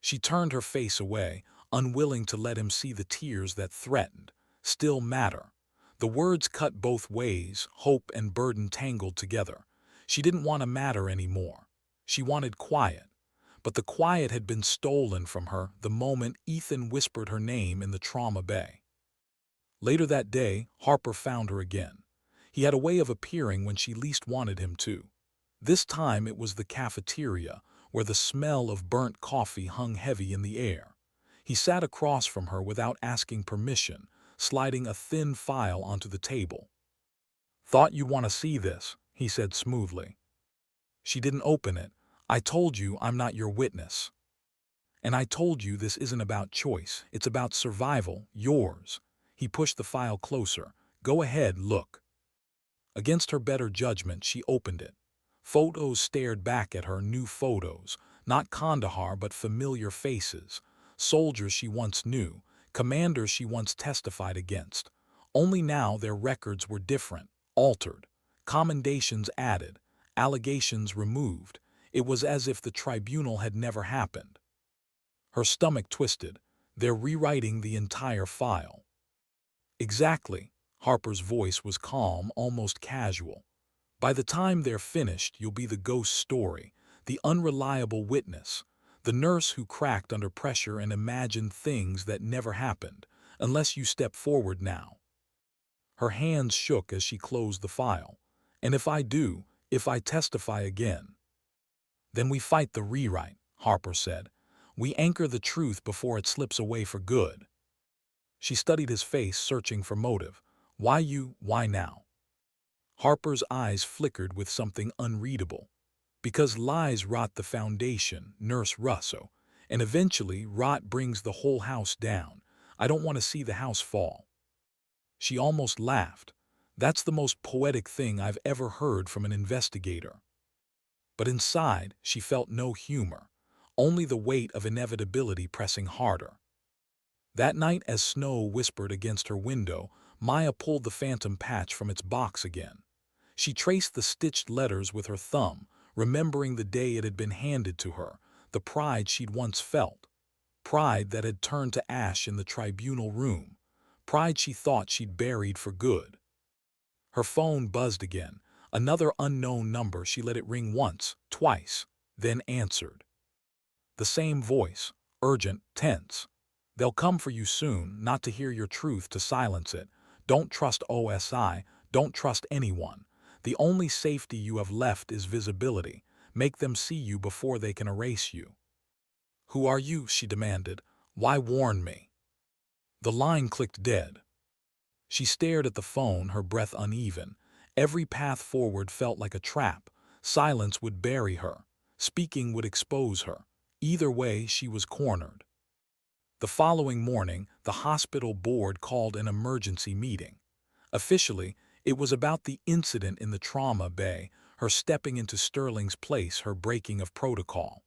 She turned her face away, unwilling to let him see the tears that threatened. Still matter. The words cut both ways, hope and burden tangled together. She didn't want to matter anymore. She wanted quiet. But the quiet had been stolen from her the moment Ethan whispered her name in the trauma bay. Later that day, Harper found her again. He had a way of appearing when she least wanted him to. This time it was the cafeteria, where the smell of burnt coffee hung heavy in the air. He sat across from her without asking permission, sliding a thin file onto the table. "Thought you'd want to see this," he said smoothly. She didn't open it. "I told you I'm not your witness. And I told you this isn't about choice, it's about survival, yours." He pushed the file closer. "Go ahead, look." Against her better judgment, she opened it. Photos stared back at her, new photos, not Kandahar but familiar faces, soldiers she once knew, commanders she once testified against. Only now their records were different, altered, commendations added, allegations removed. It was as if the tribunal had never happened. Her stomach twisted. They're rewriting the entire file. "Exactly." Harper's voice was calm, almost casual. "By the time they're finished, you'll be the ghost story, the unreliable witness, the nurse who cracked under pressure and imagined things that never happened, unless you step forward now." Her hands shook as she closed the file. "And if I do, if I testify again?" "Then we fight the rewrite," Harper said. "We anchor the truth before it slips away for good." She studied his face, searching for motive. Why now?" Harper's eyes flickered with something unreadable. "Because lies rot the foundation, Nurse Russo, and eventually rot brings the whole house down. I don't want to see the house fall." She almost laughed. "That's the most poetic thing I've ever heard from an investigator." But inside, she felt no humor, only the weight of inevitability pressing harder. That night, as snow whispered against her window, Maya pulled the phantom patch from its box again. She traced the stitched letters with her thumb, remembering the day it had been handed to her, the pride she'd once felt. Pride that had turned to ash in the tribunal room. Pride she thought she'd buried for good. Her phone buzzed again. Another unknown number. She let it ring once, twice, then answered. The same voice, urgent, tense. "They'll come for you soon, not to hear your truth, to silence it. Don't trust OSI, don't trust anyone. The only safety you have left is visibility. Make them see you before they can erase you." "Who are you?" she demanded. "Why warn me?" The line clicked dead. She stared at the phone, her breath uneven. Every path forward felt like a trap. Silence would bury her. Speaking would expose her. Either way, she was cornered. The following morning, the hospital board called an emergency meeting. Officially, it was about the incident in the trauma bay, her stepping into Sterling's place, her breaking of protocol.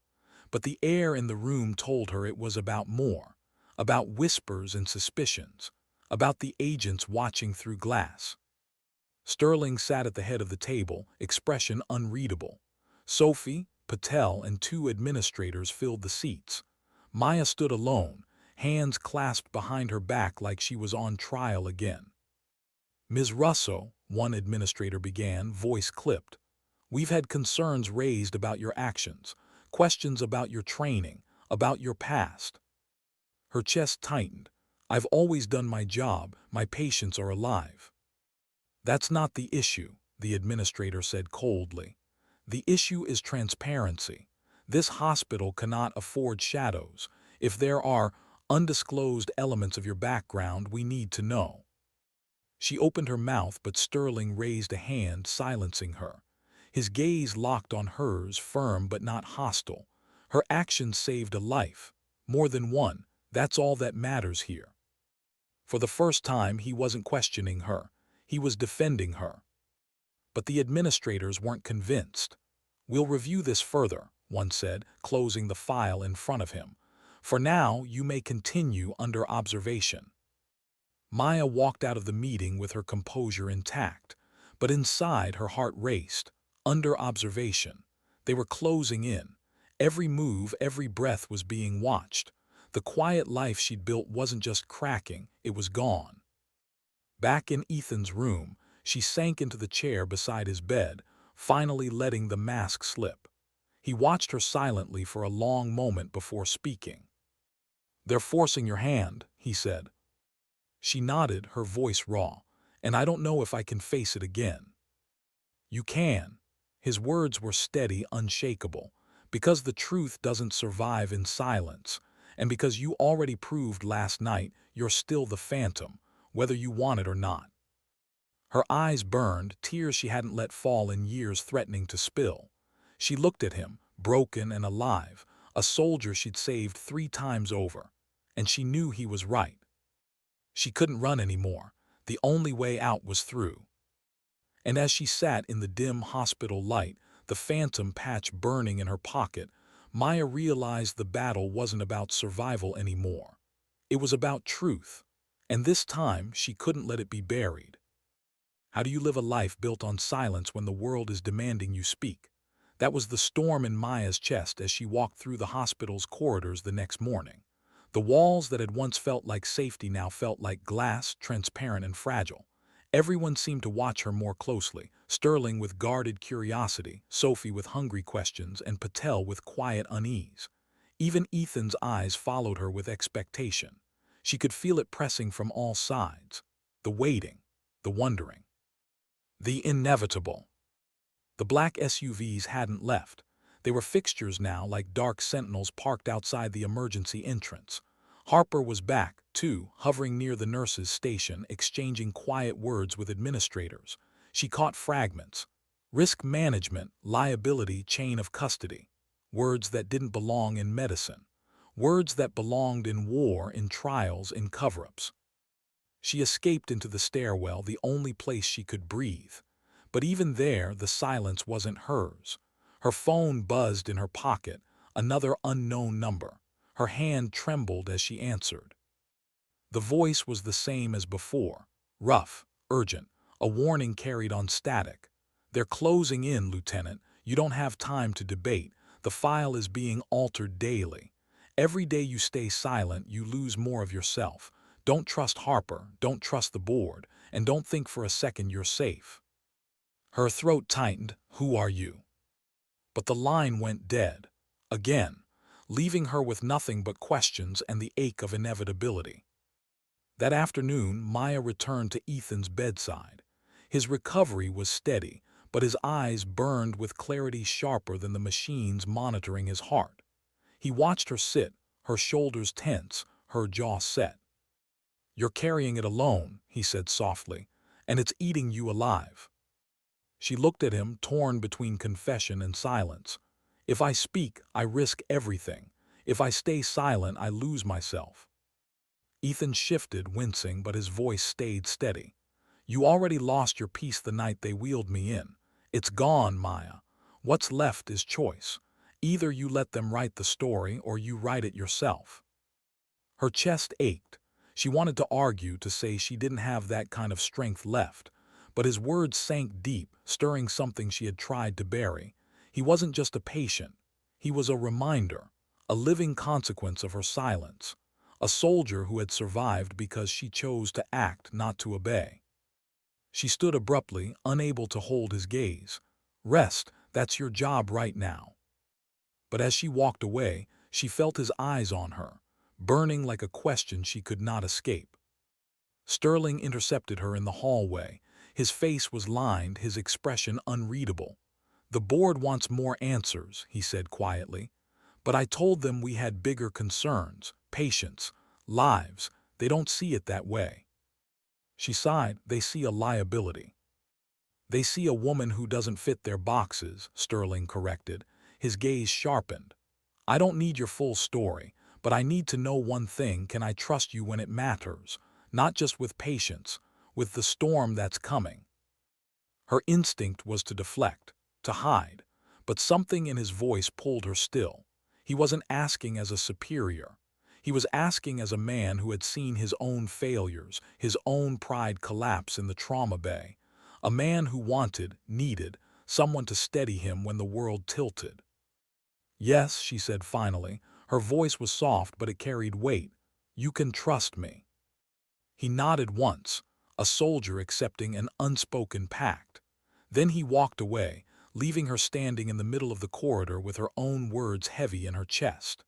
But the air in the room told her it was about more, about whispers and suspicions, about the agents watching through glass. Sterling sat at the head of the table, expression unreadable. Sophie, Patel, and two administrators filled the seats. Maya stood alone, hands clasped behind her back like she was on trial again. "Ms. Russo," one administrator began, voice clipped, "we've had concerns raised about your actions, questions about your training, about your past." Her chest tightened. "I've always done my job. My patients are alive." "That's not the issue," the administrator said coldly. "The issue is transparency. This hospital cannot afford shadows. If there are undisclosed elements of your background, we need to know." She opened her mouth, but Sterling raised a hand, silencing her. His gaze locked on hers, firm but not hostile. Her actions saved a life. More than one. That's all that matters here. For the first time, he wasn't questioning her. He was defending her. But the administrators weren't convinced. "We'll review this further," one said, closing the file in front of him. "For now, you may continue under observation." Maya walked out of the meeting with her composure intact, but inside her heart raced. Under observation. They were closing in. Every move, every breath was being watched. The quiet life she'd built wasn't just cracking, it was gone. Back in Ethan's room, she sank into the chair beside his bed, finally letting the mask slip. He watched her silently for a long moment before speaking. "They're forcing your hand," he said. She nodded, her voice raw. "And I don't know if I can face it again." "You can." His words were steady, unshakable. "Because the truth doesn't survive in silence. And because you already proved last night you're still the Phantom, whether you want it or not." Her eyes burned, tears she hadn't let fall in years threatening to spill. She looked at him, broken and alive, a soldier she'd saved 3 times over. And she knew he was right. She couldn't run anymore. The only way out was through. And as she sat in the dim hospital light, the phantom patch burning in her pocket, Maya realized the battle wasn't about survival anymore. It was about truth. And this time, she couldn't let it be buried. How do you live a life built on silence when the world is demanding you speak? That was the storm in Maya's chest as she walked through the hospital's corridors the next morning. The walls that had once felt like safety now felt like glass, transparent and fragile. Everyone seemed to watch her more closely, Sterling with guarded curiosity, Sophie with hungry questions, and Patel with quiet unease. Even Ethan's eyes followed her with expectation. She could feel it pressing from all sides. The waiting, the wondering. The inevitable. The black SUVs hadn't left. They were fixtures now, like dark sentinels parked outside the emergency entrance. Harper was back, too, hovering near the nurse's station, exchanging quiet words with administrators. She caught fragments. Risk management, liability, chain of custody. Words that didn't belong in medicine. Words that belonged in war, in trials, in cover-ups. She escaped into the stairwell, the only place she could breathe. But even there, the silence wasn't hers. Her phone buzzed in her pocket, another unknown number. Her hand trembled as she answered. The voice was the same as before, rough, urgent, a warning carried on static. "They're closing in, Lieutenant. You don't have time to debate. The file is being altered daily. Every day you stay silent, you lose more of yourself. Don't trust Harper, don't trust the board, and don't think for a second you're safe." Her throat tightened. "Who are you?" But the line went dead. Again, leaving her with nothing but questions and the ache of inevitability. That afternoon, Maya returned to Ethan's bedside. His recovery was steady, but his eyes burned with clarity sharper than the machines monitoring his heart. He watched her sit, her shoulders tense, her jaw set. "You're carrying it alone," he said softly, "and it's eating you alive." She looked at him, torn between confession and silence. "If I speak, I risk everything. If I stay silent, I lose myself." Ethan shifted, wincing, but his voice stayed steady. "You already lost your peace the night they wheeled me in. It's gone, Maya. What's left is choice. Either you let them write the story or you write it yourself." Her chest ached. She wanted to argue, to say she didn't have that kind of strength left, but his words sank deep, stirring something she had tried to bury. He wasn't just a patient. He was a reminder, a living consequence of her silence, a soldier who had survived because she chose to act, not to obey. She stood abruptly, unable to hold his gaze. "Rest, that's your job right now." But as she walked away, she felt his eyes on her, burning like a question she could not escape. Sterling intercepted her in the hallway. His face was lined, his expression unreadable. "The board wants more answers," he said quietly. "But I told them we had bigger concerns, patients, lives. They don't see it that way." She sighed. "They see a liability." "They see a woman who doesn't fit their boxes," Sterling corrected. His gaze sharpened. "I don't need your full story, but I need to know one thing: can I trust you when it matters? Not just with patience, with the storm that's coming." Her instinct was to deflect, to hide, but something in his voice pulled her still. He wasn't asking as a superior. He was asking as a man who had seen his own failures, his own pride collapse in the trauma bay. A man who wanted, needed, someone to steady him when the world tilted. "Yes," she said finally. Her voice was soft, but it carried weight. "You can trust me." He nodded once, a soldier accepting an unspoken pact. Then he walked away, leaving her standing in the middle of the corridor with her own words heavy in her chest.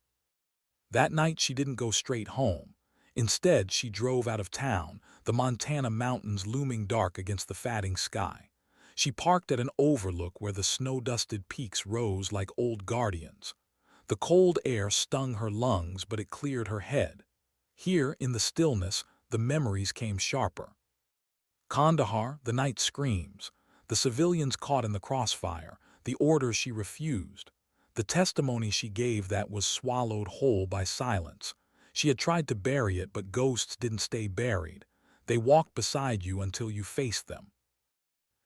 That night she didn't go straight home. Instead, she drove out of town, the Montana mountains looming dark against the fatting sky. She parked at an overlook where the snow-dusted peaks rose like old guardians. The cold air stung her lungs, but it cleared her head. Here, in the stillness, the memories came sharper. Kandahar, the night screams, the civilians caught in the crossfire, the orders she refused, the testimony she gave that was swallowed whole by silence. She had tried to bury it, but ghosts didn't stay buried. They walked beside you until you faced them.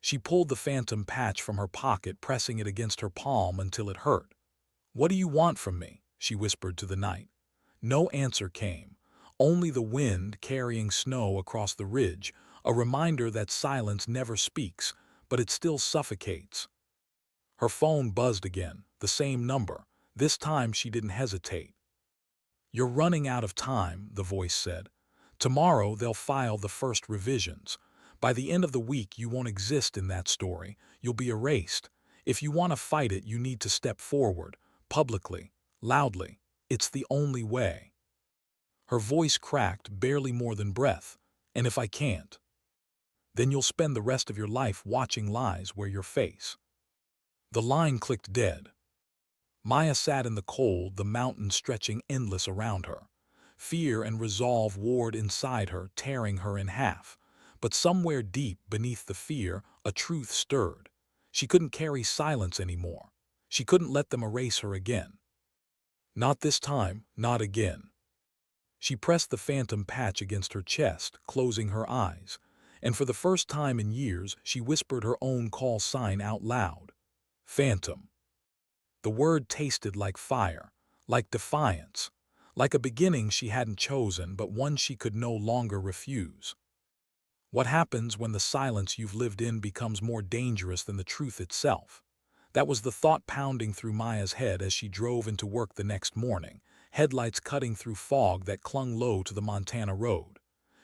She pulled the phantom patch from her pocket, pressing it against her palm until it hurt. "What do you want from me?" she whispered to the night. No answer came, only the wind carrying snow across the ridge, a reminder that silence never speaks, but it still suffocates. Her phone buzzed again, the same number. This time she didn't hesitate. "You're running out of time," the voice said. "Tomorrow they'll file the first revisions. By the end of the week you won't exist in that story. You'll be erased. If you want to fight it, you need to step forward, publicly, loudly. It's the only way." Her voice cracked, barely more than breath. "And if I can't?" "Then you'll spend the rest of your life watching lies wear your face." The line clicked dead. Maya sat in the cold, the mountains stretching endless around her. Fear and resolve warred inside her, tearing her in half. But somewhere deep beneath the fear, a truth stirred. She couldn't carry silence anymore. She couldn't let them erase her again. Not this time, not again. She pressed the phantom patch against her chest, closing her eyes. And for the first time in years, she whispered her own call sign out loud. Phantom. The word tasted like fire, like defiance, like a beginning she hadn't chosen, but one she could no longer refuse. What happens when the silence you've lived in becomes more dangerous than the truth itself? That was the thought pounding through Maya's head as she drove into work the next morning, headlights cutting through fog that clung low to the Montana road.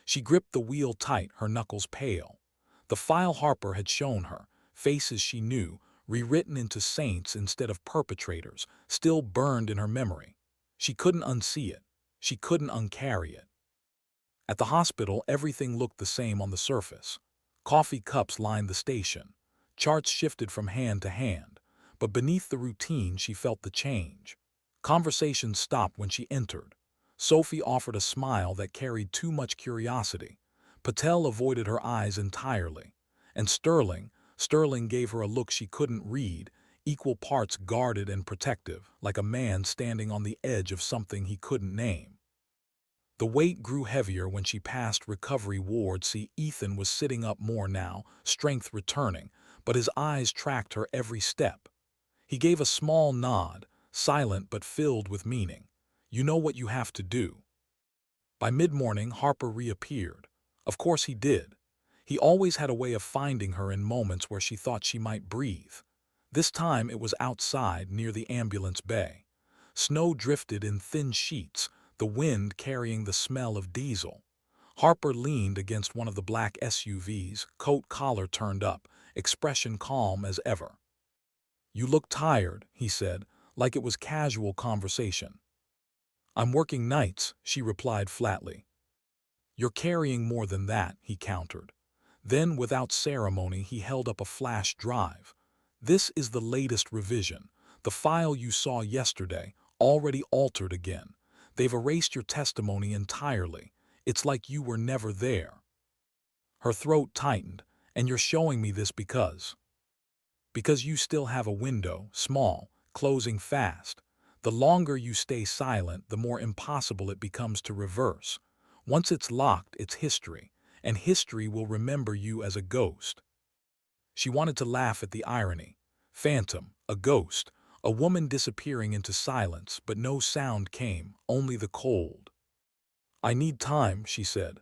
She gripped the wheel tight, her knuckles pale. The file Harper had shown her, faces she knew, rewritten into saints instead of perpetrators, still burned in her memory. She couldn't unsee it. She couldn't uncarry it. At the hospital, everything looked the same on the surface. Coffee cups lined the station. Charts shifted from hand to hand. But beneath the routine, she felt the change. Conversations stopped when she entered. Sophie offered a smile that carried too much curiosity. Patel avoided her eyes entirely. And Sterling gave her a look she couldn't read, equal parts guarded and protective, like a man standing on the edge of something he couldn't name. The weight grew heavier when she passed recovery ward. See, Ethan was sitting up more now, strength returning, but his eyes tracked her every step. He gave a small nod, silent but filled with meaning. "You know what you have to do." By mid-morning, Harper reappeared. Of course he did. He always had a way of finding her in moments where she thought she might breathe. This time it was outside, near the ambulance bay. Snow drifted in thin sheets, the wind carrying the smell of diesel. Harper leaned against one of the black SUVs, coat collar turned up, expression calm as ever. "You look tired," he said, like it was casual conversation. "I'm working nights," she replied flatly. "You're carrying more than that," he countered. Then, without ceremony, he held up a flash drive. "This is the latest revision. The file you saw yesterday, already altered again. They've erased your testimony entirely. It's like you were never there." Her throat tightened. "And you're showing me this because you still have a window, small, closing fast. The longer you stay silent, the more impossible it becomes to reverse. Once it's locked, it's history, and history will remember you as a ghost." She wanted to laugh at the irony. Phantom, a ghost, a woman disappearing into silence, but no sound came, only the cold. "I need time," she said.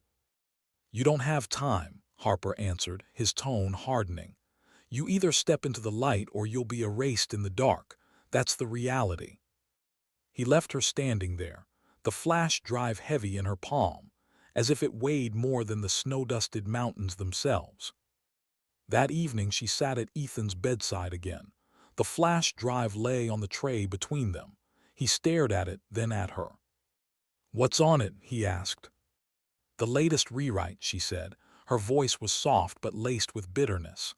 "You don't have time," Harper answered, his tone hardening. "You either step into the light or you'll be erased in the dark. That's the reality." He left her standing there, the flash drive heavy in her palm, as if it weighed more than the snow-dusted mountains themselves. That evening she sat at Ethan's bedside again. The flash drive lay on the tray between them. He stared at it, then at her. "What's on it?" he asked. "The latest rewrite," she said. Her voice was soft but laced with bitterness.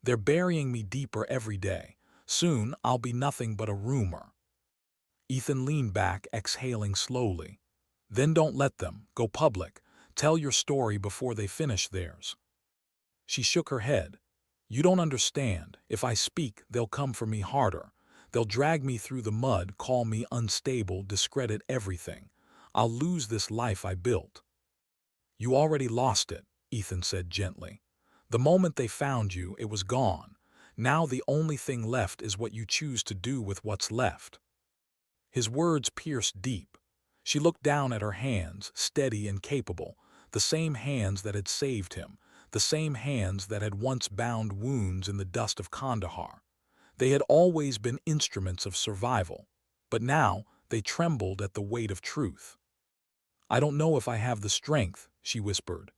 "They're burying me deeper every day. Soon I'll be nothing but a rumor." Ethan leaned back, exhaling slowly. "Then don't let them. Go public. Tell your story before they finish theirs." She shook her head. "You don't understand. If I speak, they'll come for me harder. They'll drag me through the mud, call me unstable, discredit everything. I'll lose this life I built." "You already lost it," Ethan said gently. "The moment they found you, it was gone. Now the only thing left is what you choose to do with what's left." His words pierced deep. She looked down at her hands, steady and capable, the same hands that had saved him, the same hands that had once bound wounds in the dust of Kandahar. They had always been instruments of survival, but now they trembled at the weight of truth. "I don't know if I have the strength," she whispered.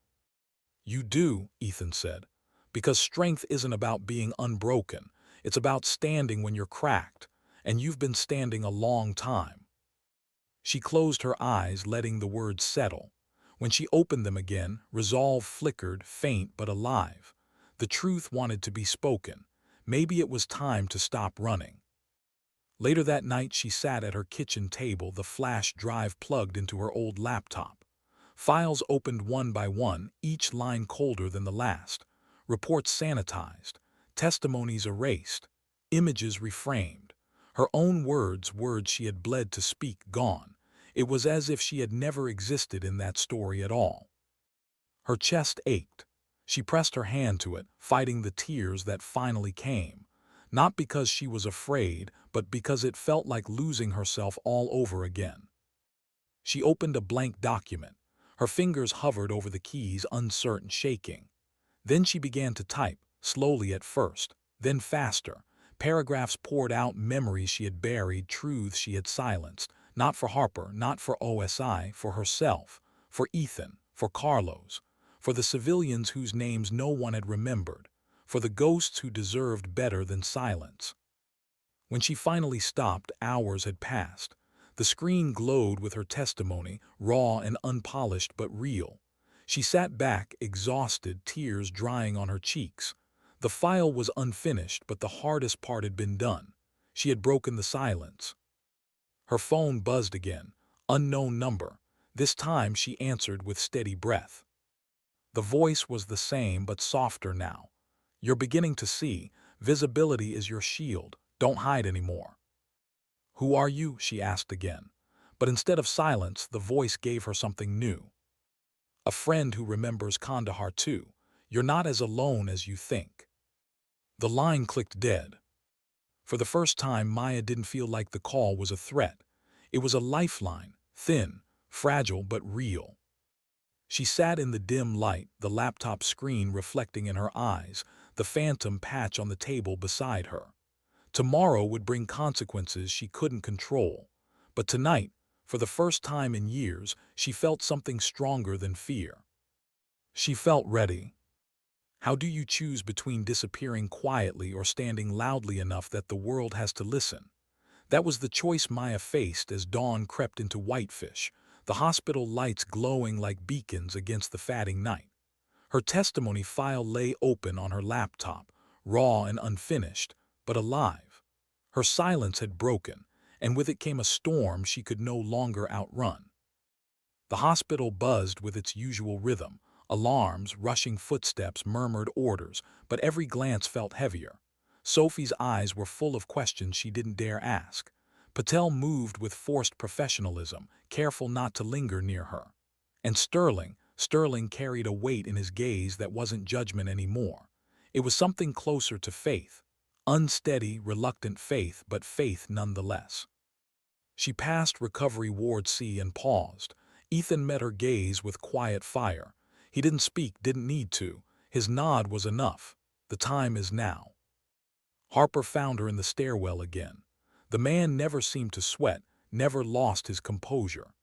"You do," Ethan said, "because strength isn't about being unbroken. It's about standing when you're cracked, and you've been standing a long time." She closed her eyes, letting the words settle. When she opened them again, resolve flickered, faint but alive. The truth wanted to be spoken. Maybe it was time to stop running. Later that night she sat at her kitchen table, the flash drive plugged into her old laptop. Files opened one by one, each line colder than the last. Reports sanitized. Testimonies erased. Images reframed. Her own words she had bled to speak, gone. It was as if she had never existed in that story at all. Her chest ached. She pressed her hand to it, fighting the tears that finally came. Not because she was afraid, but because it felt like losing herself all over again. She opened a blank document. Her fingers hovered over the keys, uncertain, shaking. Then she began to type, slowly at first, then faster. Paragraphs poured out, memories she had buried, truths she had silenced. Not for Harper, not for OSI, for herself, for Ethan, for Carlos, for the civilians whose names no one had remembered, for the ghosts who deserved better than silence. When she finally stopped, hours had passed. The screen glowed with her testimony, raw and unpolished but real. She sat back, exhausted, tears drying on her cheeks. The file was unfinished, but the hardest part had been done. She had broken the silence. Her phone buzzed again. Unknown number. This time she answered with steady breath. The voice was the same, but softer now. "You're beginning to see. Visibility is your shield. Don't hide anymore." "Who are you?" she asked again. But instead of silence, the voice gave her something new. "A friend who remembers Kandahar too. You're not as alone as you think." The line clicked dead. For the first time, Maya didn't feel like the call was a threat. It was a lifeline, thin, fragile but real. She sat in the dim light, the laptop screen reflecting in her eyes, the phantom patch on the table beside her. Tomorrow would bring consequences she couldn't control. But tonight, for the first time in years, she felt something stronger than fear. She felt ready. How do you choose between disappearing quietly or standing loudly enough that the world has to listen? That was the choice Maya faced as dawn crept into Whitefish, the hospital lights glowing like beacons against the fatting night. Her testimony file lay open on her laptop, raw and unfinished, but alive. Her silence had broken, and with it came a storm she could no longer outrun. The hospital buzzed with its usual rhythm. Alarms, rushing footsteps, murmured orders, but every glance felt heavier. Sophie's eyes were full of questions she didn't dare ask. Patel moved with forced professionalism, careful not to linger near her. And Sterling carried a weight in his gaze that wasn't judgment anymore. It was something closer to faith. Unsteady, reluctant faith, but faith nonetheless. She passed Recovery Ward C and paused. Ethan met her gaze with quiet fire. He didn't speak, didn't need to. His nod was enough. The time is now. Harper found her in the stairwell again. The man never seemed to sweat, never lost his composure.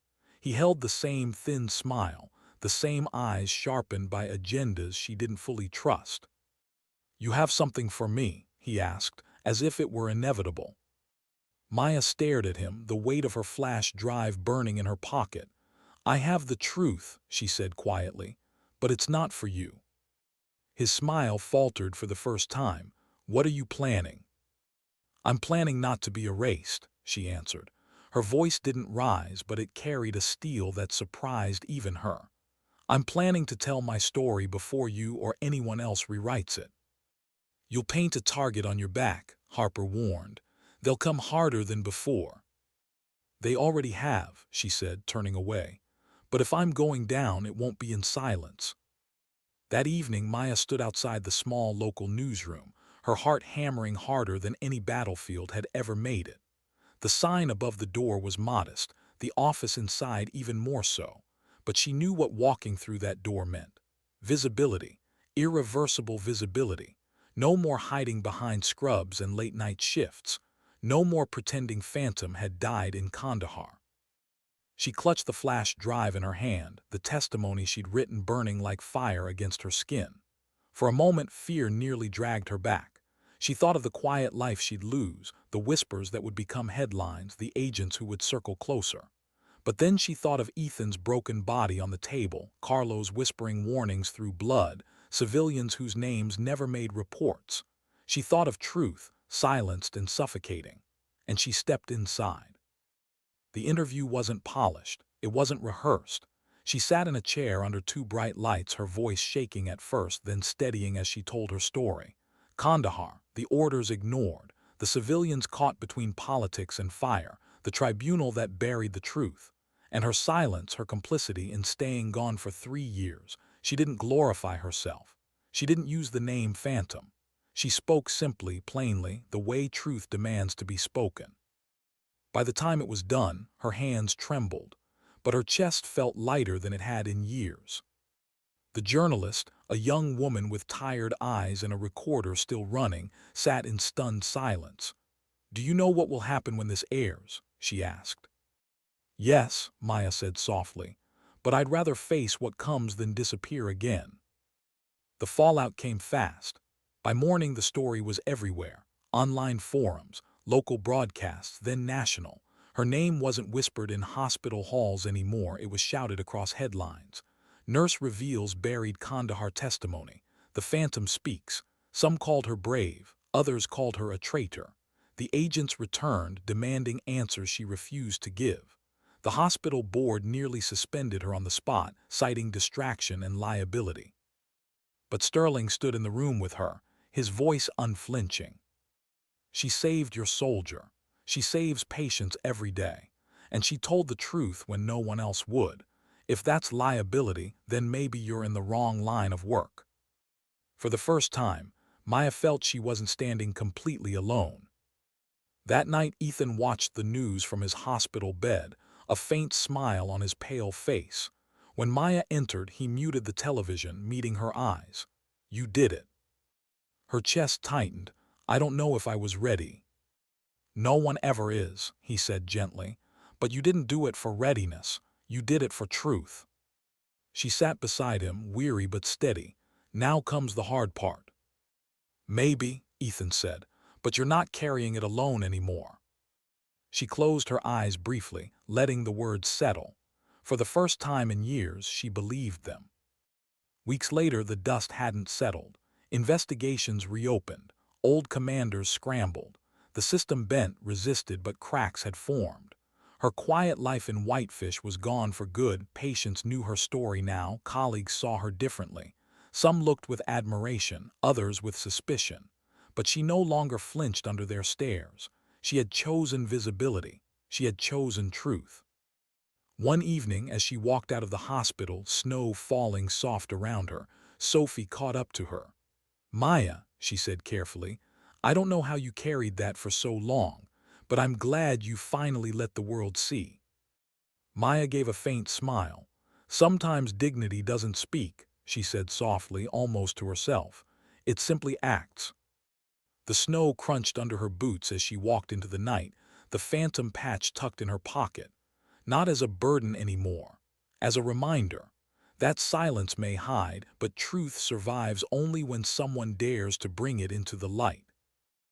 He held the same thin smile, the same eyes sharpened by agendas she didn't fully trust. "You have something for me?" he asked, as if it were inevitable. Maya stared at him, the weight of her flash drive burning in her pocket. "I have the truth," she said quietly, "but it's not for you." His smile faltered for the first time. "What are you planning?" "I'm planning not to be erased," she answered. Her voice didn't rise, but it carried a steel that surprised even her. "I'm planning to tell my story before you or anyone else rewrites it." "You'll paint a target on your back," Harper warned. "They'll come harder than before." "They already have," she said, turning away. "But if I'm going down, it won't be in silence." That evening, Maya stood outside the small local newsroom, her heart hammering harder than any battlefield had ever made it. The sign above the door was modest, the office inside even more so. But she knew what walking through that door meant. Visibility, irreversible visibility. No more hiding behind scrubs and late-night shifts. No more pretending Phantom had died in Kandahar. She clutched the flash drive in her hand, the testimony she'd written burning like fire against her skin. For a moment, fear nearly dragged her back. She thought of the quiet life she'd lose, the whispers that would become headlines, the agents who would circle closer. But then she thought of Ethan's broken body on the table, Carlo's whispering warnings through blood, civilians whose names never made reports. She thought of truth, silenced and suffocating. And she stepped inside. The interview wasn't polished. It wasn't rehearsed. She sat in a chair under two bright lights, her voice shaking at first, then steadying as she told her story. Kandahar, the orders ignored, the civilians caught between politics and fire, the tribunal that buried the truth. And her silence, her complicity in staying gone for 3 years. She didn't glorify herself. She didn't use the name Phantom. She spoke simply, plainly, the way truth demands to be spoken. By the time it was done, her hands trembled, but her chest felt lighter than it had in years. The journalist, a young woman with tired eyes and a recorder still running, sat in stunned silence. "Do you know what will happen when this airs?" she asked. "Yes," Maya said softly, "but I'd rather face what comes than disappear again." The fallout came fast. By morning the story was everywhere. Online forums, local broadcasts, then national. Her name wasn't whispered in hospital halls anymore, it was shouted across headlines. Nurse reveals buried Kandahar testimony. The Phantom speaks. Some called her brave, others called her a traitor. The agents returned, demanding answers she refused to give. The hospital board nearly suspended her on the spot, citing distraction and liability. But Sterling stood in the room with her, his voice unflinching. "She saved your soldier. She saves patients every day. And she told the truth when no one else would. If that's liability, then maybe you're in the wrong line of work." For the first time, Maya felt she wasn't standing completely alone. That night Ethan watched the news from his hospital bed, a faint smile on his pale face. When Maya entered, he muted the television, meeting her eyes. "You did it." Her chest tightened. "I don't know if I was ready." "No one ever is," he said gently. "But you didn't do it for readiness. You did it for truth." She sat beside him, weary but steady. "Now comes the hard part." "Maybe," Ethan said, "but you're not carrying it alone anymore." She closed her eyes briefly, letting the words settle. For the first time in years, she believed them. Weeks later, the dust hadn't settled. Investigations reopened. Old commanders scrambled. The system bent, resisted, but cracks had formed. Her quiet life in Whitefish was gone for good. Patients knew her story now. Colleagues saw her differently. Some looked with admiration, others with suspicion. But she no longer flinched under their stares. She had chosen visibility. She had chosen truth. One evening, as she walked out of the hospital, snow falling soft around her, Sophie caught up to her. "Maya," she said carefully, "I don't know how you carried that for so long, but I'm glad you finally let the world see." Maya gave a faint smile. "Sometimes dignity doesn't speak," she said softly, almost to herself. "It simply acts." The snow crunched under her boots as she walked into the night, the phantom patch tucked in her pocket. Not as a burden anymore, as a reminder. That silence may hide, but truth survives only when someone dares to bring it into the light.